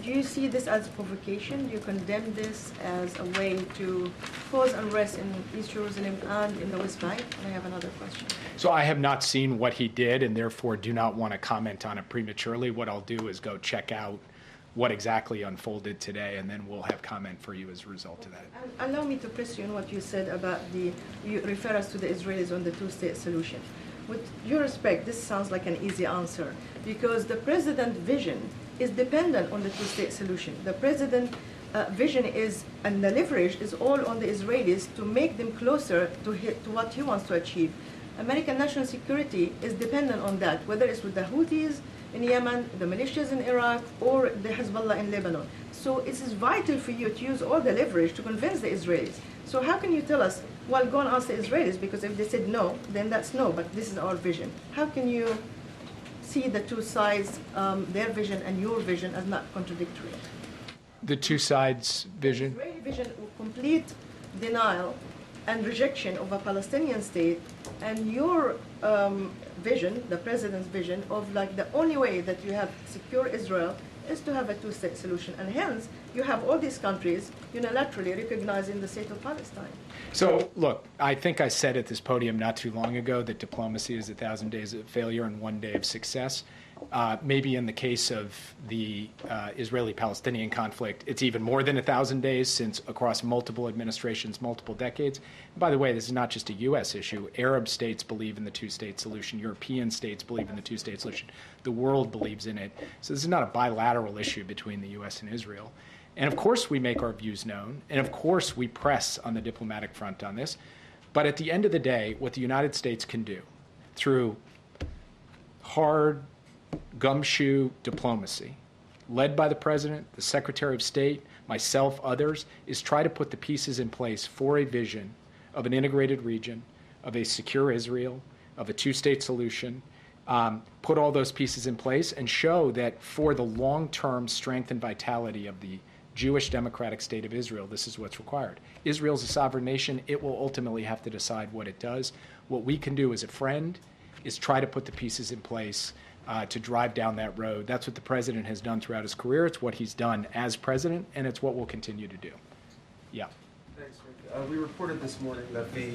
Do you see this as provocation? Do you condemn this as a way to cause unrest in East Jerusalem and in the West Bank? And I have another question. So I have not seen what he did, and therefore do not want to comment on it prematurely. What I'll do is go check out what exactly unfolded today, and then we'll have comment for you as a result of that. Allow me to press you on what you said about you refer us to the Israelis on the two-state solution. With due respect, this sounds like an easy answer because the president's vision is dependent on the two-state solution. The president's vision is, and the leverage is all on the Israelis to make them closer to what he wants to achieve. American national security is dependent on that, whether it's with the Houthis in Yemen, the militias in Iraq, or the Hezbollah in Lebanon. So it is vital for you to use all the leverage to convince the Israelis. So how can you tell us, well, go and ask the Israelis, because if they said no, then that's no, but this is our vision. How can you see the two sides, their vision and your vision, as not contradictory? The two sides' vision? The Israeli vision of complete denial and rejection of a Palestinian state, and your vision, the president's vision, of like the only way that you have secure Israel is to have a two-state solution. And hence, you have all these countries unilaterally recognizing the state of Palestine. So, look, I think I said at this podium not too long ago that diplomacy is 1,000 days of failure and 1 day of success. Maybe in the case of the Israeli-Palestinian conflict, it's even more than 1,000 days, since across multiple administrations, multiple decades. And by the way, this is not just a U.S. issue. Arab states believe in the two-state solution. European states believe in the two-state solution. The world believes in it. So this is not a bilateral issue between the U.S. and Israel. And of course we make our views known, and of course we press on the diplomatic front on this. But at the end of the day, what the United States can do through hard, gumshoe diplomacy, led by the President, the Secretary of State, myself, others, is try to put the pieces in place for a vision of an integrated region, of a secure Israel, of a two-state solution, put all those pieces in place and show that for the long-term strength and vitality of the Jewish democratic state of Israel, this is what's required. Israel's a sovereign nation. It will ultimately have to decide what it does. What we can do as a friend is try to put the pieces in place to drive down that road. That's what the president has done throughout his career. It's what he's done as president, and it's what we'll continue to do. Yeah. Thanks, Rick. We reported this morning that the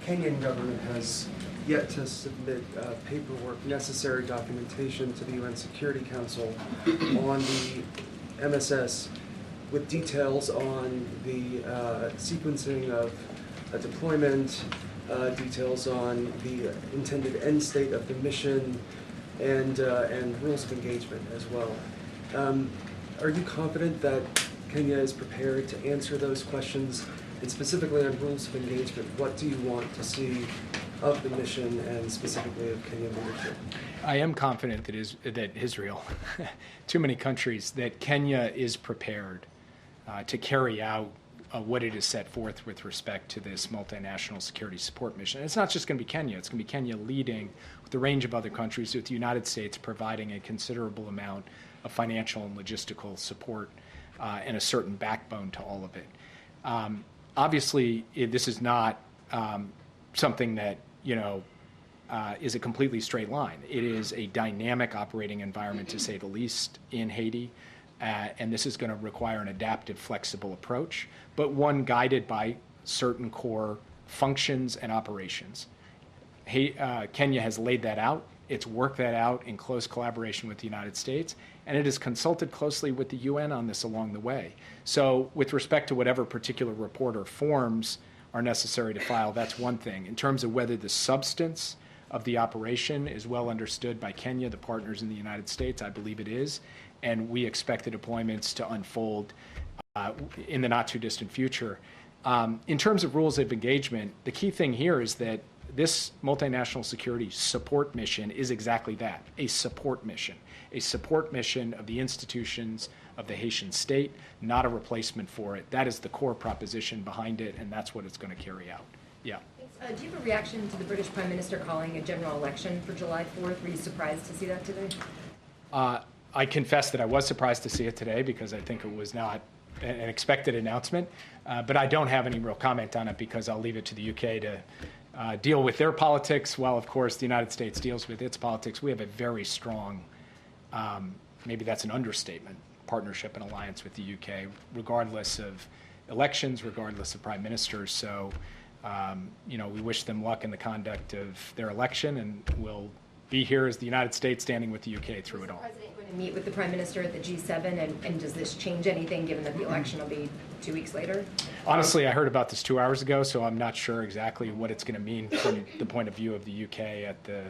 Kenyan government has yet to submit paperwork, necessary documentation to the UN Security Council on the MSS with details on the sequencing of a deployment, details on the intended end state of the mission, and rules of engagement as well. Are you confident that Kenya is prepared to answer those questions? And specifically on rules of engagement, what do you want to see of the mission and specifically of Kenyan leadership? I am confident that Israel, too many countries, that Kenya is prepared to carry out what it has set forth with respect to this multinational security support mission. And it's not just going to be Kenya. It's going to be Kenya leading with a range of other countries, with the United States providing a considerable amount of financial and logistical support and a certain backbone to all of it. Obviously, this is not something that, is a completely straight line. It is a dynamic operating environment, to say the least, in Haiti. And this is going to require an adaptive, flexible approach, but one guided by certain core functions and operations. Kenya has laid that out. It's worked that out in close collaboration with the United States, and it has consulted closely with the UN on this along the way. So with respect to whatever particular report or forms are necessary to file, that's one thing. In terms of whether the substance of the operation is well understood by Kenya, the partners in the United States, I believe it is. And we expect the deployments to unfold in the not-too-distant future. In terms of rules of engagement, the key thing here is that this multinational security support mission is exactly that, a support mission of the institutions of the Haitian state, not a replacement for it. That is the core proposition behind it, and that's what it's going to carry out. Yeah. Do you have a reaction to the British Prime Minister calling a general election for July 4th? Were you surprised to see that today? I confess that I was surprised to see it today because I think it was not an expected announcement, but I don't have any real comment on it because I'll leave it to the UK to deal with their politics while, of course, the United States deals with its politics. We have a very strong, maybe that's an understatement, partnership and alliance with the UK, regardless of elections, regardless of prime ministers. So, we wish them luck in the conduct of their election, and we'll be here as the United States standing with the UK through it all. Is the President going to meet with the Prime Minister at the G7, and does this change anything, given that the election will be 2 weeks later? Honestly, I heard about this 2 hours ago, so I'm not sure exactly what it's going to mean from the point of view of the UK at the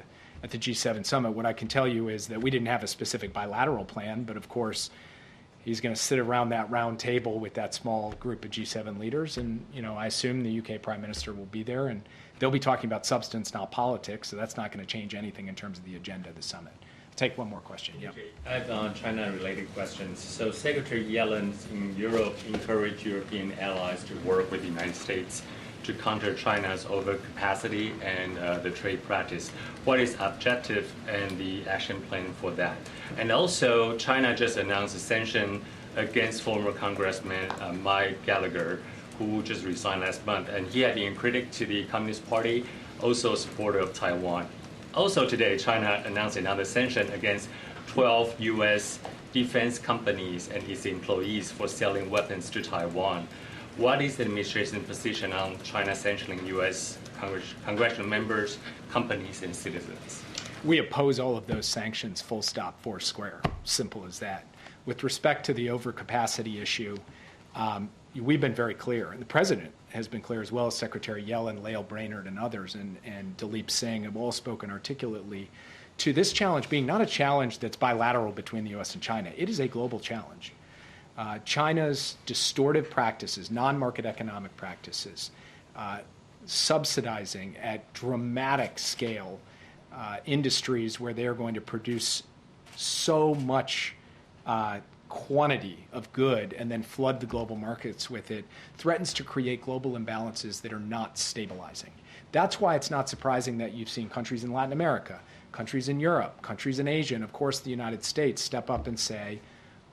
G7 summit. What I can tell you is that we didn't have a specific bilateral plan, but of course, he's going to sit around that round table with that small group of G7 leaders, and I assume the UK Prime Minister will be there, and they'll be talking about substance, not politics, so that's not going to change anything in terms of the agenda of the summit. I'll take one more question. Yep. I have China-related questions. So Secretary Yellen in Europe encouraged European allies to work with the United States to counter China's overcapacity and the trade practice. What is objective and the action plan for that? And also, China just announced a sanction against former Congressman Mike Gallagher, who just resigned last month, and he had been a critic to the Communist Party, also a supporter of Taiwan. Also today, China announced another sanction against 12 U.S. defense companies and its employees for selling weapons to Taiwan. What is the administration's position on China sanctioning U.S. congressional members, companies, and citizens? We oppose all of those sanctions, full stop, four square. Simple as that. With respect to the overcapacity issue, we've been very clear, and the President has been clear, as well as Secretary Yellen, Lael Brainerd, and others, and Dalip Singh have all spoken articulately to this challenge being not a challenge that's bilateral between the U.S. and China. It is a global challenge. China's distortive practices, non-market economic practices, subsidizing at dramatic scale industries where they are going to produce so much quantity of good and then flood the global markets with it, threatens to create global imbalances that are not stabilizing. That's why it's not surprising that you've seen countries in Latin America, countries in Europe, countries in Asia, and of course the United States step up and say,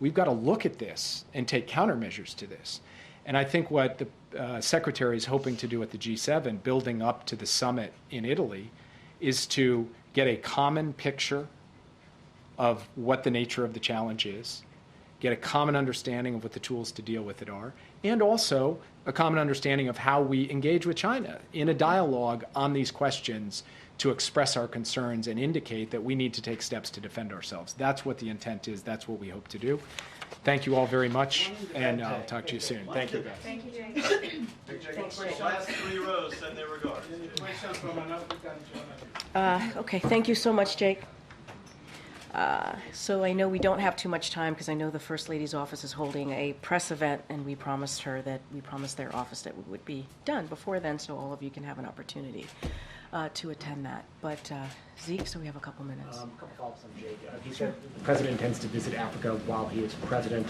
we've got to look at this and take countermeasures to this. And I think what the Secretary is hoping to do at the G7, building up to the summit in Italy, is to get a common picture of what the nature of the challenge is, get a common understanding of what the tools to deal with it are, and also a common understanding of how we engage with China in a dialogue on these questions to express our concerns and indicate that we need to take steps to defend ourselves. That's what the intent is. That's what we hope to do. Thank you all very much, and I'll talk to you soon. Thank you, guys. Thank you, Jake. Last 3 rows send their regards. Okay, thank you so much, Jake. So I know we don't have too much time because I know the First Lady's office is holding a press event, and we promised their office that we would be done before then, so all of you can have an opportunity to attend that. But Zeke, so we have a couple minutes. A couple follow-ups on Jake. He said the president intends to visit Africa while he is president.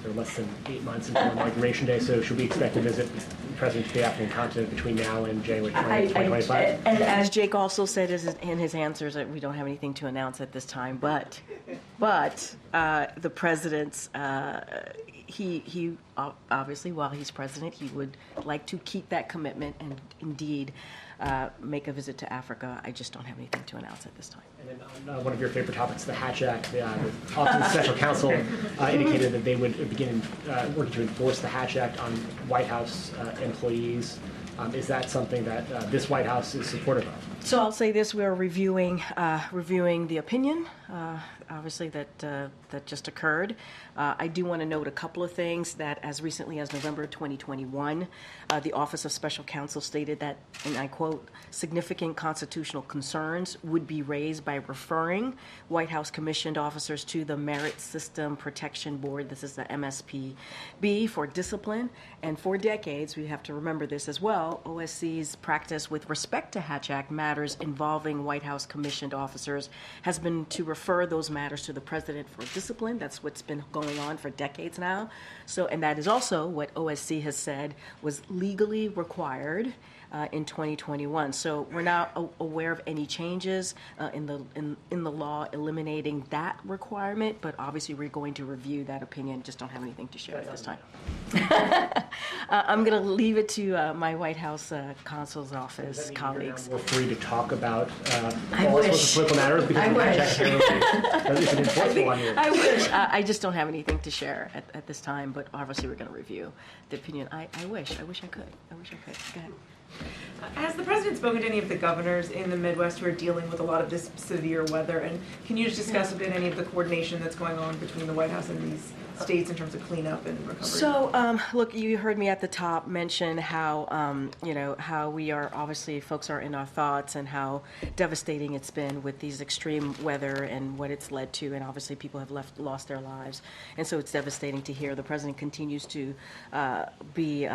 They're less than 8 months until Inauguration Day, so should we expect to visit the president to the African continent between now and January 2025? And as Jake also said in his answers, that we don't have anything to announce at this time, but the president's, he obviously, while he's president, he would like to keep that commitment and indeed make a visit to Africa. I just don't have anything to announce at this time. And then on one of your favorite topics, the Hatch Act, the Office of the Special Counsel indicated that they would begin working to enforce the Hatch Act on White House employees. Is that something that this White House is supportive of? So I'll say this: we're reviewing the opinion, obviously that just occurred. I do want to note a couple of things that, as recently as November 2021, the Office of Special Counsel stated that, and I quote, "significant constitutional concerns would be raised by referring White House commissioned officers to the Merit System Protection Board." This is the MSPB for discipline, and for decades, we have to remember this as well. OSC's practice with respect to Hatch Act matters involving White House commissioned officers has been to refer those matters to the president for discipline. That's what's been going on for decades now. So, and that is also what OSC has said was legally required in 2021. So we're not aware of any changes in the law eliminating that requirement, but obviously we're going to review that opinion. Just don't have anything to share at this time. I'm going to leave it to my White House counsel's office colleagues. We're free to talk about I all wish. sorts of political matters because I the wish. Hatch Act is an enforceable one here. I wish. I just don't have anything to share at this time, but obviously we're going to review the opinion. I wish I could. Go ahead. Has the president spoken to any of the governors in the Midwest who are dealing with a lot of this severe weather? And can you just discuss a bit any of the coordination that's going on between the White House and these states in terms of cleanup and recovery? So, look, you heard me at the top mention how, how we are, obviously, folks are in our thoughts and how devastating it's been with these extreme weather and what it's led to, and obviously people have lost their lives. And so it's devastating to hear. The president continues to be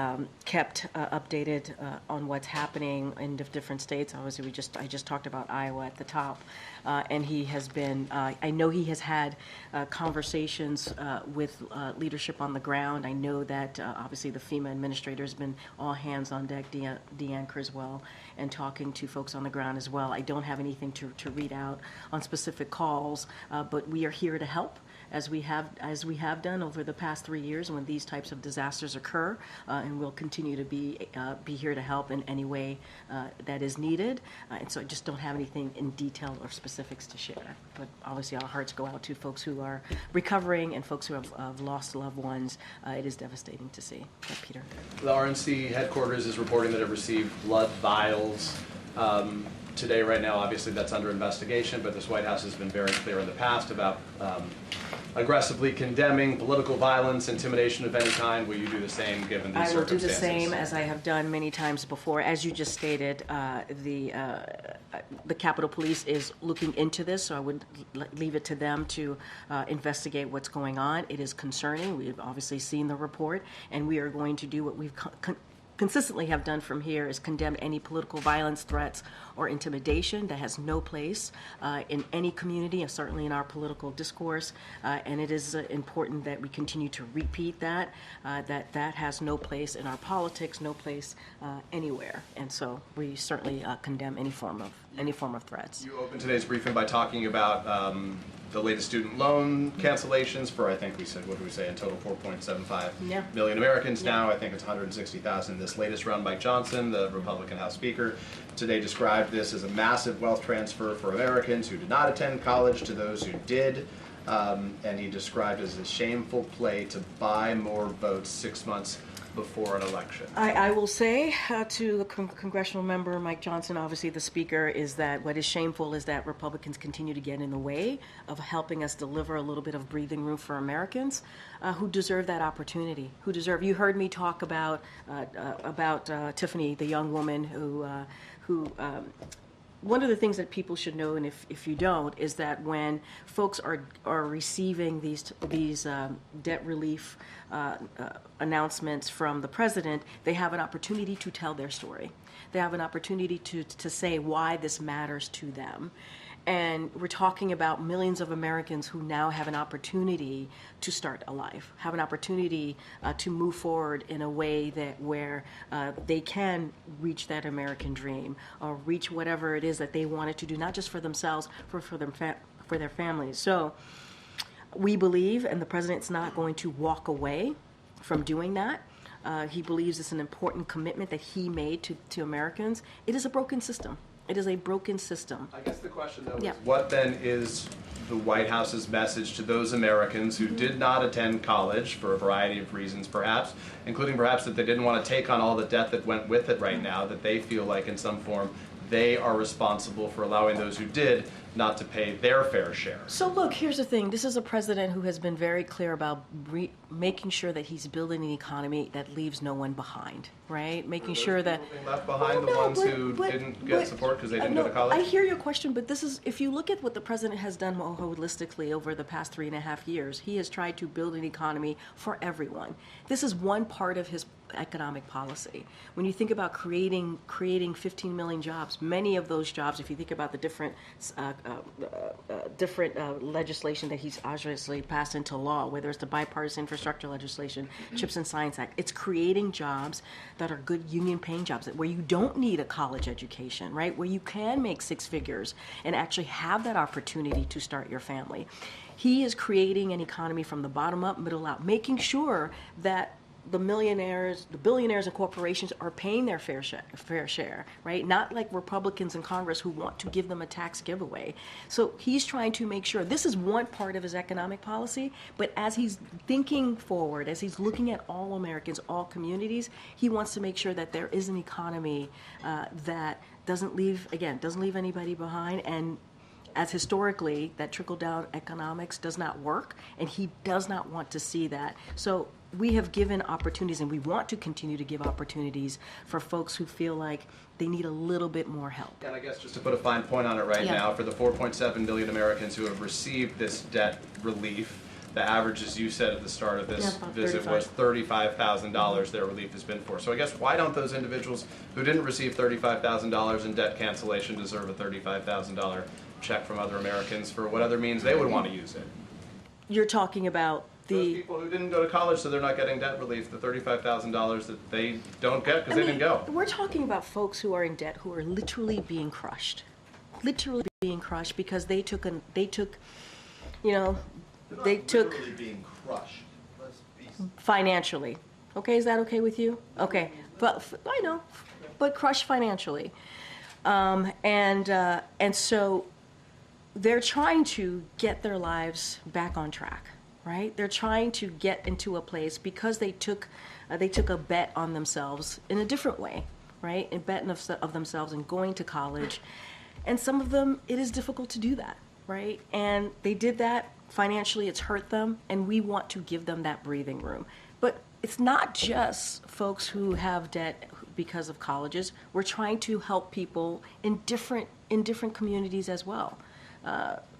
kept updated on what's happening in different states. Obviously, I just talked about Iowa at the top. And he has been, I know he has had conversations with leadership on the ground. I know that obviously the FEMA administrator has been all hands on deck, Deanne Criswell, and talking to folks on the ground as well. I don't have anything to read out on specific calls, but we are here to help. As we have done over the past 3 years when these types of disasters occur, and we'll continue to be here to help in any way that is needed. And so I just don't have anything in detail or specifics to share. But obviously our hearts go out to folks who are recovering and folks who have lost loved ones. It is devastating to see. Peter. The RNC headquarters is reporting that it received blood vials today, right now. Obviously that's under investigation, but this White House has been very clear in the past about aggressively condemning political violence, intimidation of any kind. Will you do the same given these circumstances? I will do the same as I have done many times before. As you just stated, the Capitol Police is looking into this, so I would leave it to them to investigate what's going on. It is concerning. We've obviously seen the report, and we are going to do what we've consistently have done from here is condemn any political violence, threats, or intimidation. That has no place in any community, and certainly in our political discourse. And it is important that we continue to repeat that that has no place in our politics, no place anywhere. And so we certainly condemn any form of threats. You opened today's briefing by talking about the latest student loan cancellations for, I think we said, what did we say, in total 4.75 million Americans now. I think it's 160,000. This latest round, Mike Johnson, the Republican House Speaker, today described this as a massive wealth transfer for Americans who did not attend college to those who did. And he described it as a shameful play to buy more votes 6 months before an election. I will say to the congressional member Mike Johnson, obviously the speaker, is that what is shameful is that Republicans continue to get in the way of helping us deliver a little bit of breathing room for Americans who deserve that opportunity. You heard me talk about Tiffany, the young woman who one of the things that people should know, and if you don't, is that when folks are receiving these debt relief announcements from the president, they have an opportunity to tell their story. They have an opportunity to say why this matters to them. And we're talking about millions of Americans who now have an opportunity to start a life, have an opportunity to move forward in a way where they can reach that American dream or reach whatever it is that they wanted to do, not just for themselves, for their families. So we believe, and the president's not going to walk away from doing that. He believes it's an important commitment that he made to Americans. It is a broken system. It is a broken system. I guess the question, though, is what then is the White House's message to those Americans who did not attend college for a variety of reasons, perhaps, including perhaps that they didn't want to take on all the debt that went with it right now, that they feel like in some form they are responsible for allowing those who did not to pay their fair share? So look, here's the thing. This is a president who has been very clear about making sure that he's building an economy that leaves no one behind, right? Making sure that left behind, the ones who didn't get support because they didn't go to college? I hear your question, but this is, if you look at what the president has done more holistically over the past 3.5 years, he has tried to build an economy for everyone. This is one part of his economic policy. When you think about creating 15 million jobs, many of those jobs, if you think about the different legislation that he's obviously passed into law, whether it's the bipartisan infrastructure legislation, CHIPS and Science Act, it's creating jobs that are good union-paying jobs, where you don't need a college education, right? Where you can make 6 figures and actually have that opportunity to start your family. He is creating an economy from the bottom up, middle out, making sure that the millionaires, the billionaires and corporations are paying their fair share, right? Not like Republicans in Congress who want to give them a tax giveaway. So he's trying to make sure, this is one part of his economic policy, but as he's thinking forward, as he's looking at all Americans, all communities, he wants to make sure that there is an economy that doesn't leave anybody behind, and as historically, that trickle-down economics does not work, and he does not want to see that. So we have given opportunities, and we want to continue to give opportunities for folks who feel like they need a little bit more help. And I guess just to put a fine point on it right now, for the 4.7 million Americans who have received this debt relief, the average, as you said at the start of this visit, was $35,000 their relief has been for. So I guess why don't those individuals who didn't receive $35,000 in debt cancellation deserve a $35,000 check from other Americans for what other means they would want to use it? You're talking about those people who didn't go to college, so they're not getting debt relief, the $35,000 that they don't get because they didn't go. We're talking about folks who are in debt who are literally being crushed. Literally being crushed because they took Literally being crushed. Let's be financially. Okay, is that okay with you? Okay, but I know, but crushed financially. And so they're trying to get their lives back on track, right? They're trying to get into a place because they took a bet on themselves in a different way, right? A bet of themselves in going to college. And some of them, it is difficult to do that, right? And they did that financially, it's hurt them, and we want to give them that breathing room. But it's not just folks who have debt because of colleges. We're trying to help people in different communities as well.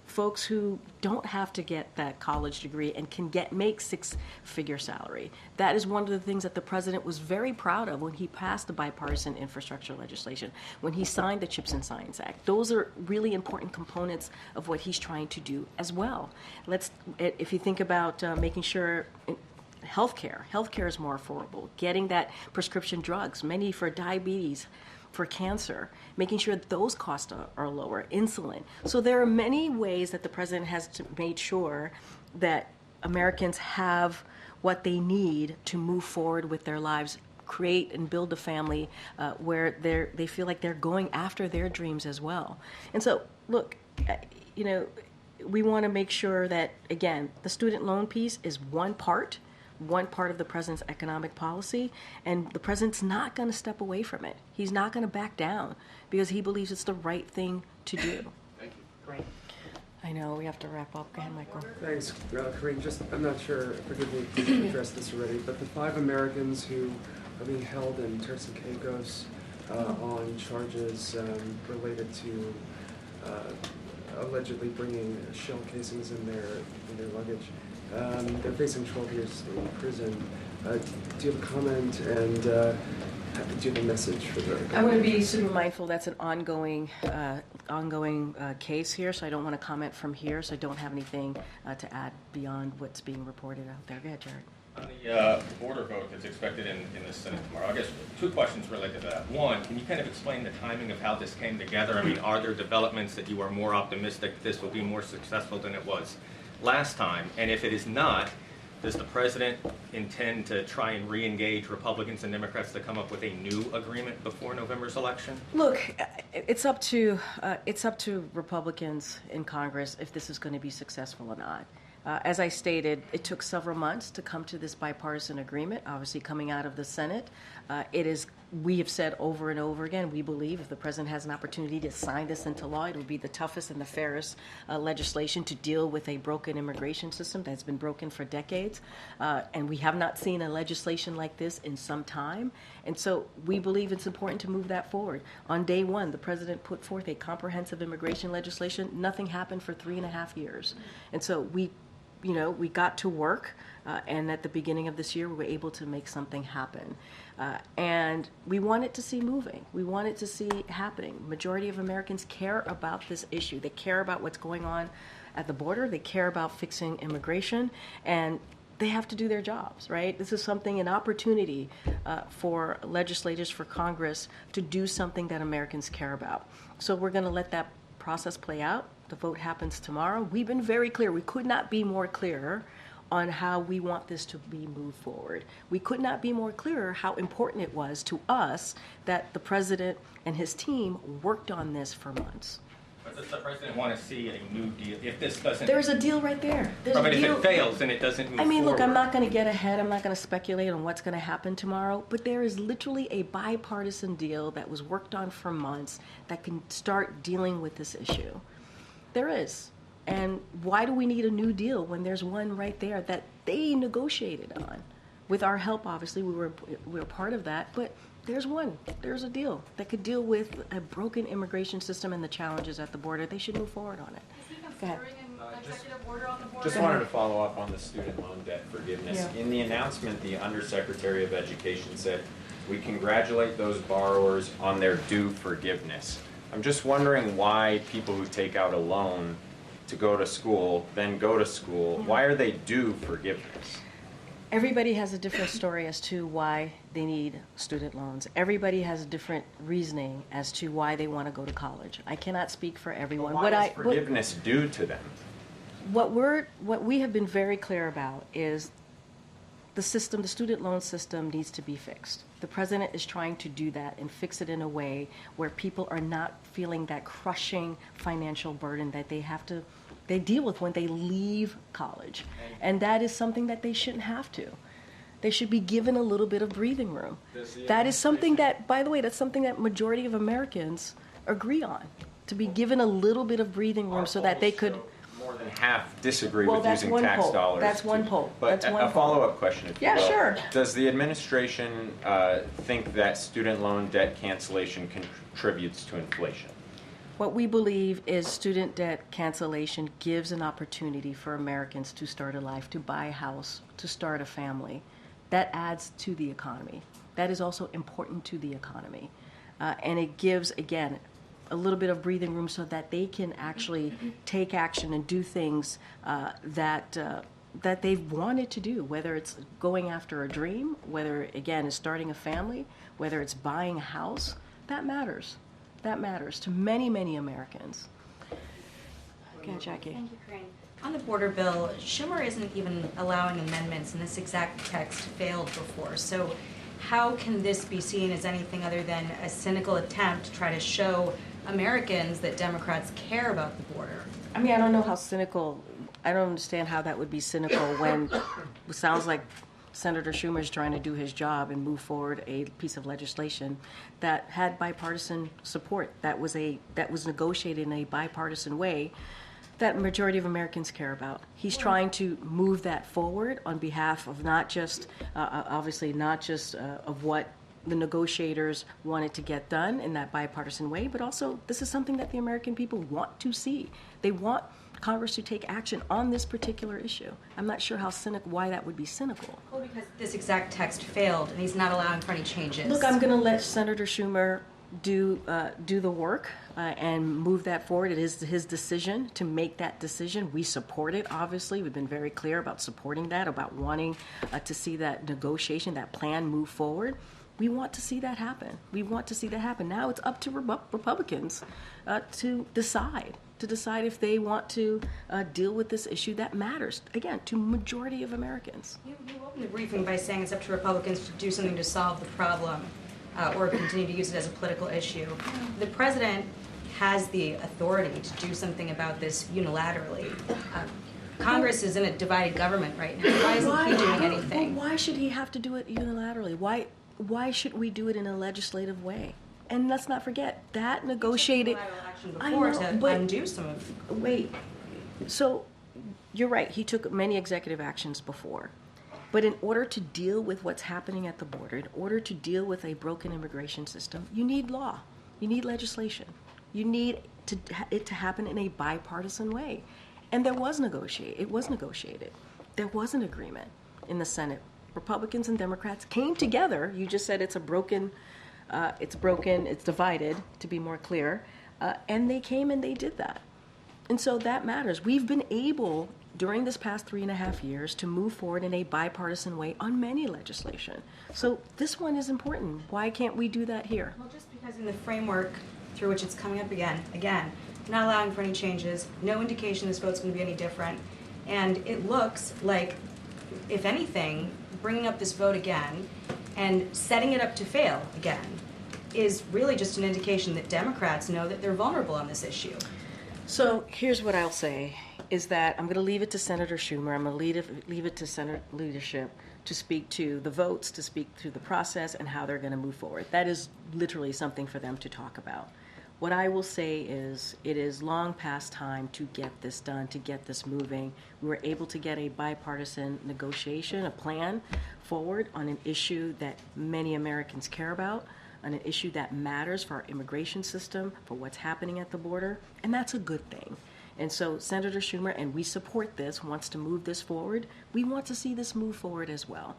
Folks who don't have to get that college degree and can make six-figure salary. That is one of the things that the president was very proud of when he passed the bipartisan infrastructure legislation, when he signed the CHIPS and Science Act. Those are really important components of what he's trying to do as well. If you think about making sure healthcare is more affordable, getting that prescription drugs, many for diabetes, for cancer, making sure that those costs are lower, insulin. So there are many ways that the president has made sure that Americans have what they need to move forward with their lives, create and build a family where they feel like they're going after their dreams as well. And so, look, we want to make sure that, again, the student loan piece is one part of the president's economic policy, and the president's not going to step away from it. He's not going to back down because he believes it's the right thing to do. Thank you. Great. I know, we have to wrap up. Go ahead, Michael. Thanks, Karine. I'm not sure, forgive me if you addressed this already, but the 5 Americans who are being held in Turks and Caicos on charges related to allegedly bringing shell casings in their luggage. They're facing 12 years in prison. Do you have a comment, and do you have a message for them? I want to be super mindful. That's an ongoing case here, so I don't want to comment from here, so I don't have anything to add beyond what's being reported out there. Go ahead, Jared. On the border vote that's expected in the Senate tomorrow, I guess 2 questions related to that. One, can you kind of explain the timing of how this came together? I mean, are there developments that you are more optimistic this will be more successful than it was last time? And if it is not, does the president intend to try and re-engage Republicans and Democrats to come up with a new agreement before November's election? Look, it's up to Republicans in Congress if this is going to be successful or not. As I stated, it took several months to come to this bipartisan agreement, obviously coming out of the Senate. We have said over and over again, we believe if the president has an opportunity to sign this into law, it will be the toughest and the fairest legislation to deal with a broken immigration system that's been broken for decades. And we have not seen a legislation like this in some time. And so we believe it's important to move that forward. On day one, the president put forth a comprehensive immigration legislation. Nothing happened for 3.5 years. And so we got to work, and at the beginning of this year, we were able to make something happen. And we wanted to see moving. We wanted to see happening. Majority of Americans care about this issue. They care about what's going on at the border. They care about fixing immigration, and they have to do their jobs, right? This is an opportunity for legislators, for Congress to do something that Americans care about. So we're going to let that process play out. The vote happens tomorrow. We've been very clear. We could not be more clear on how we want this to be moved forward. We could not be more clearer how important it was to us that the president and his team worked on this for months. But does the president want to see a new deal? If this doesn't... There's a deal right there. There's but a deal. if it fails and it doesn't move forward... Look, I'm not going to get ahead. I'm not going to speculate on what's going to happen tomorrow. But there is literally a bipartisan deal that was worked on for months that can start dealing with this issue. There is. And why do we need a new deal when there's one right there that they negotiated on? With our help, obviously, we were part of that. But there's one. There's a deal that could deal with a broken immigration system and the challenges at the border. They should move forward on it. Go ahead. Just wanted to follow up on the student loan debt forgiveness. Yeah. In the announcement, the Undersecretary of Education said, "We congratulate those borrowers on their due forgiveness." I'm just wondering why people who take out a loan to go to school, then go to school, why are they due forgiveness? Everybody has a different story as to why they need student loans. Everybody has a different reasoning as to why they want to go to college. I cannot speak for everyone. But why is forgiveness due to them? What we have been very clear about is the system, the student loan system needs to be fixed. The president is trying to do that and fix it in a way where people are not feeling that crushing financial burden that they deal with when they leave college. And that is something that they shouldn't have to. They should be given a little bit of breathing room. That is something that, by the way, that's something that majority of Americans agree on, to be given a little bit of breathing room so that they could... More than half disagree with that's using one tax poll. dollars. That's one poll. But That's one a poll. follow-up question, if you Yeah, will. sure. Does the administration think that student loan debt cancellation contributes to inflation? What we believe is student debt cancellation gives an opportunity for Americans to start a life, to buy a house, to start a family. That adds to the economy. That is also important to the economy. And it gives, again, a little bit of breathing room so that they can actually take action and do things that they've wanted to do, whether it's going after a dream, whether, again, it's starting a family, whether it's buying a house. That matters. That matters to many, many Americans. Okay, Jackie. Thank you, Karine. On the border bill, Schumer isn't even allowing amendments, and this exact text failed before. So how can this be seen as anything other than a cynical attempt to try to show Americans that Democrats care about the border? I mean, I don't know how cynical, I don't understand how that would be cynical when it sounds like Senator Schumer is trying to do his job and move forward a piece of legislation that had bipartisan support, that was negotiated in a bipartisan way that majority of Americans care about. He's trying to move that forward on behalf of not just, obviously not just of what the negotiators wanted to get done in that bipartisan way, but also this is something that the American people want to see. They want Congress to take action on this particular issue. I'm not sure why that would be cynical. Well, because this exact text failed, and he's not allowing for any changes. Look, I'm going to let Senator Schumer do the work and move that forward. It is his decision to make that decision. We support it, obviously. We've been very clear about supporting that, about wanting to see that negotiation, that plan move forward. We want to see that happen. We want to see that happen. Now it's up to Republicans to decide if they want to deal with this issue that matters, again, to majority of Americans. You opened the briefing by saying it's up to Republicans to do something to solve the problem or continue to use it as a political issue. The president has the authority to do something about this unilaterally. Congress is in a divided government right now. Why isn't he doing anything? Well, why should he have to do it unilaterally? Why should we do it in a legislative way? And let's not forget that negotiated. Undo some of. Wait, so you're right. He took many executive actions before, but in order to deal with what's happening at the border, in order to deal with a broken immigration system, you need law, you need legislation, you need it to happen in a bipartisan way, and it was negotiated. There was an agreement in the Senate. Republicans and Democrats came together. You just said it's broken, it's divided, to be more clear. And they came and they did that. And so that matters. We've been able, during this past 3.5 years, to move forward in a bipartisan way on many legislation. So this one is important. Why can't we do that here? Well, just because in the framework through which it's coming up again, not allowing for any changes, no indication this vote's going to be any different, and it looks like if anything, bringing up this vote again and setting it up to fail again is really just an indication that Democrats know that they're vulnerable on this issue. So here's what I'll say, is that I'm going to leave it to Senator Schumer, I'm going to leave it to Senate leadership to speak to the votes, to speak through the process and how they're going to move forward. That is literally something for them to talk about. What I will say is it is long past time to get this done, to get this moving. We were able to get a bipartisan negotiation, a plan forward on an issue that many Americans care about, on an issue that matters for our immigration system, for what's happening at the border, and that's a good thing. And so Senator Schumer, and we support this, wants to move this forward. We want to see this move forward as well.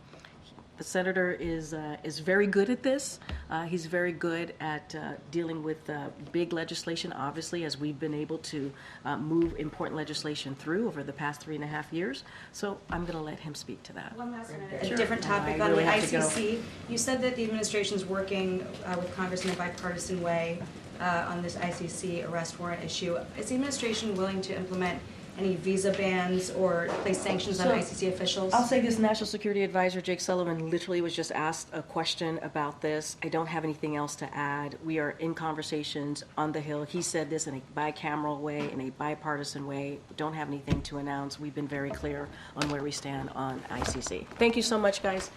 The senator is very good at this. He's very good at dealing with big legislation, obviously, as we've been able to move important legislation through over the past 3.5 years. So I'm going to let him speak to that. One last minute, Sure. a different topic I on really the have to go. ICC. You said that the administration's working with Congress in a bipartisan way on this ICC arrest warrant issue. Is the administration willing to implement any visa bans or place sanctions on ICC officials? I'll say this, National Security Advisor Jake Sullivan literally was just asked a question about this. I don't have anything else to add. We are in conversations on the Hill. He said this in a bicameral way, in a bipartisan way. Don't have anything to announce. We've been very clear on where we stand on ICC. Thank you so much, guys.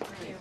Thank you.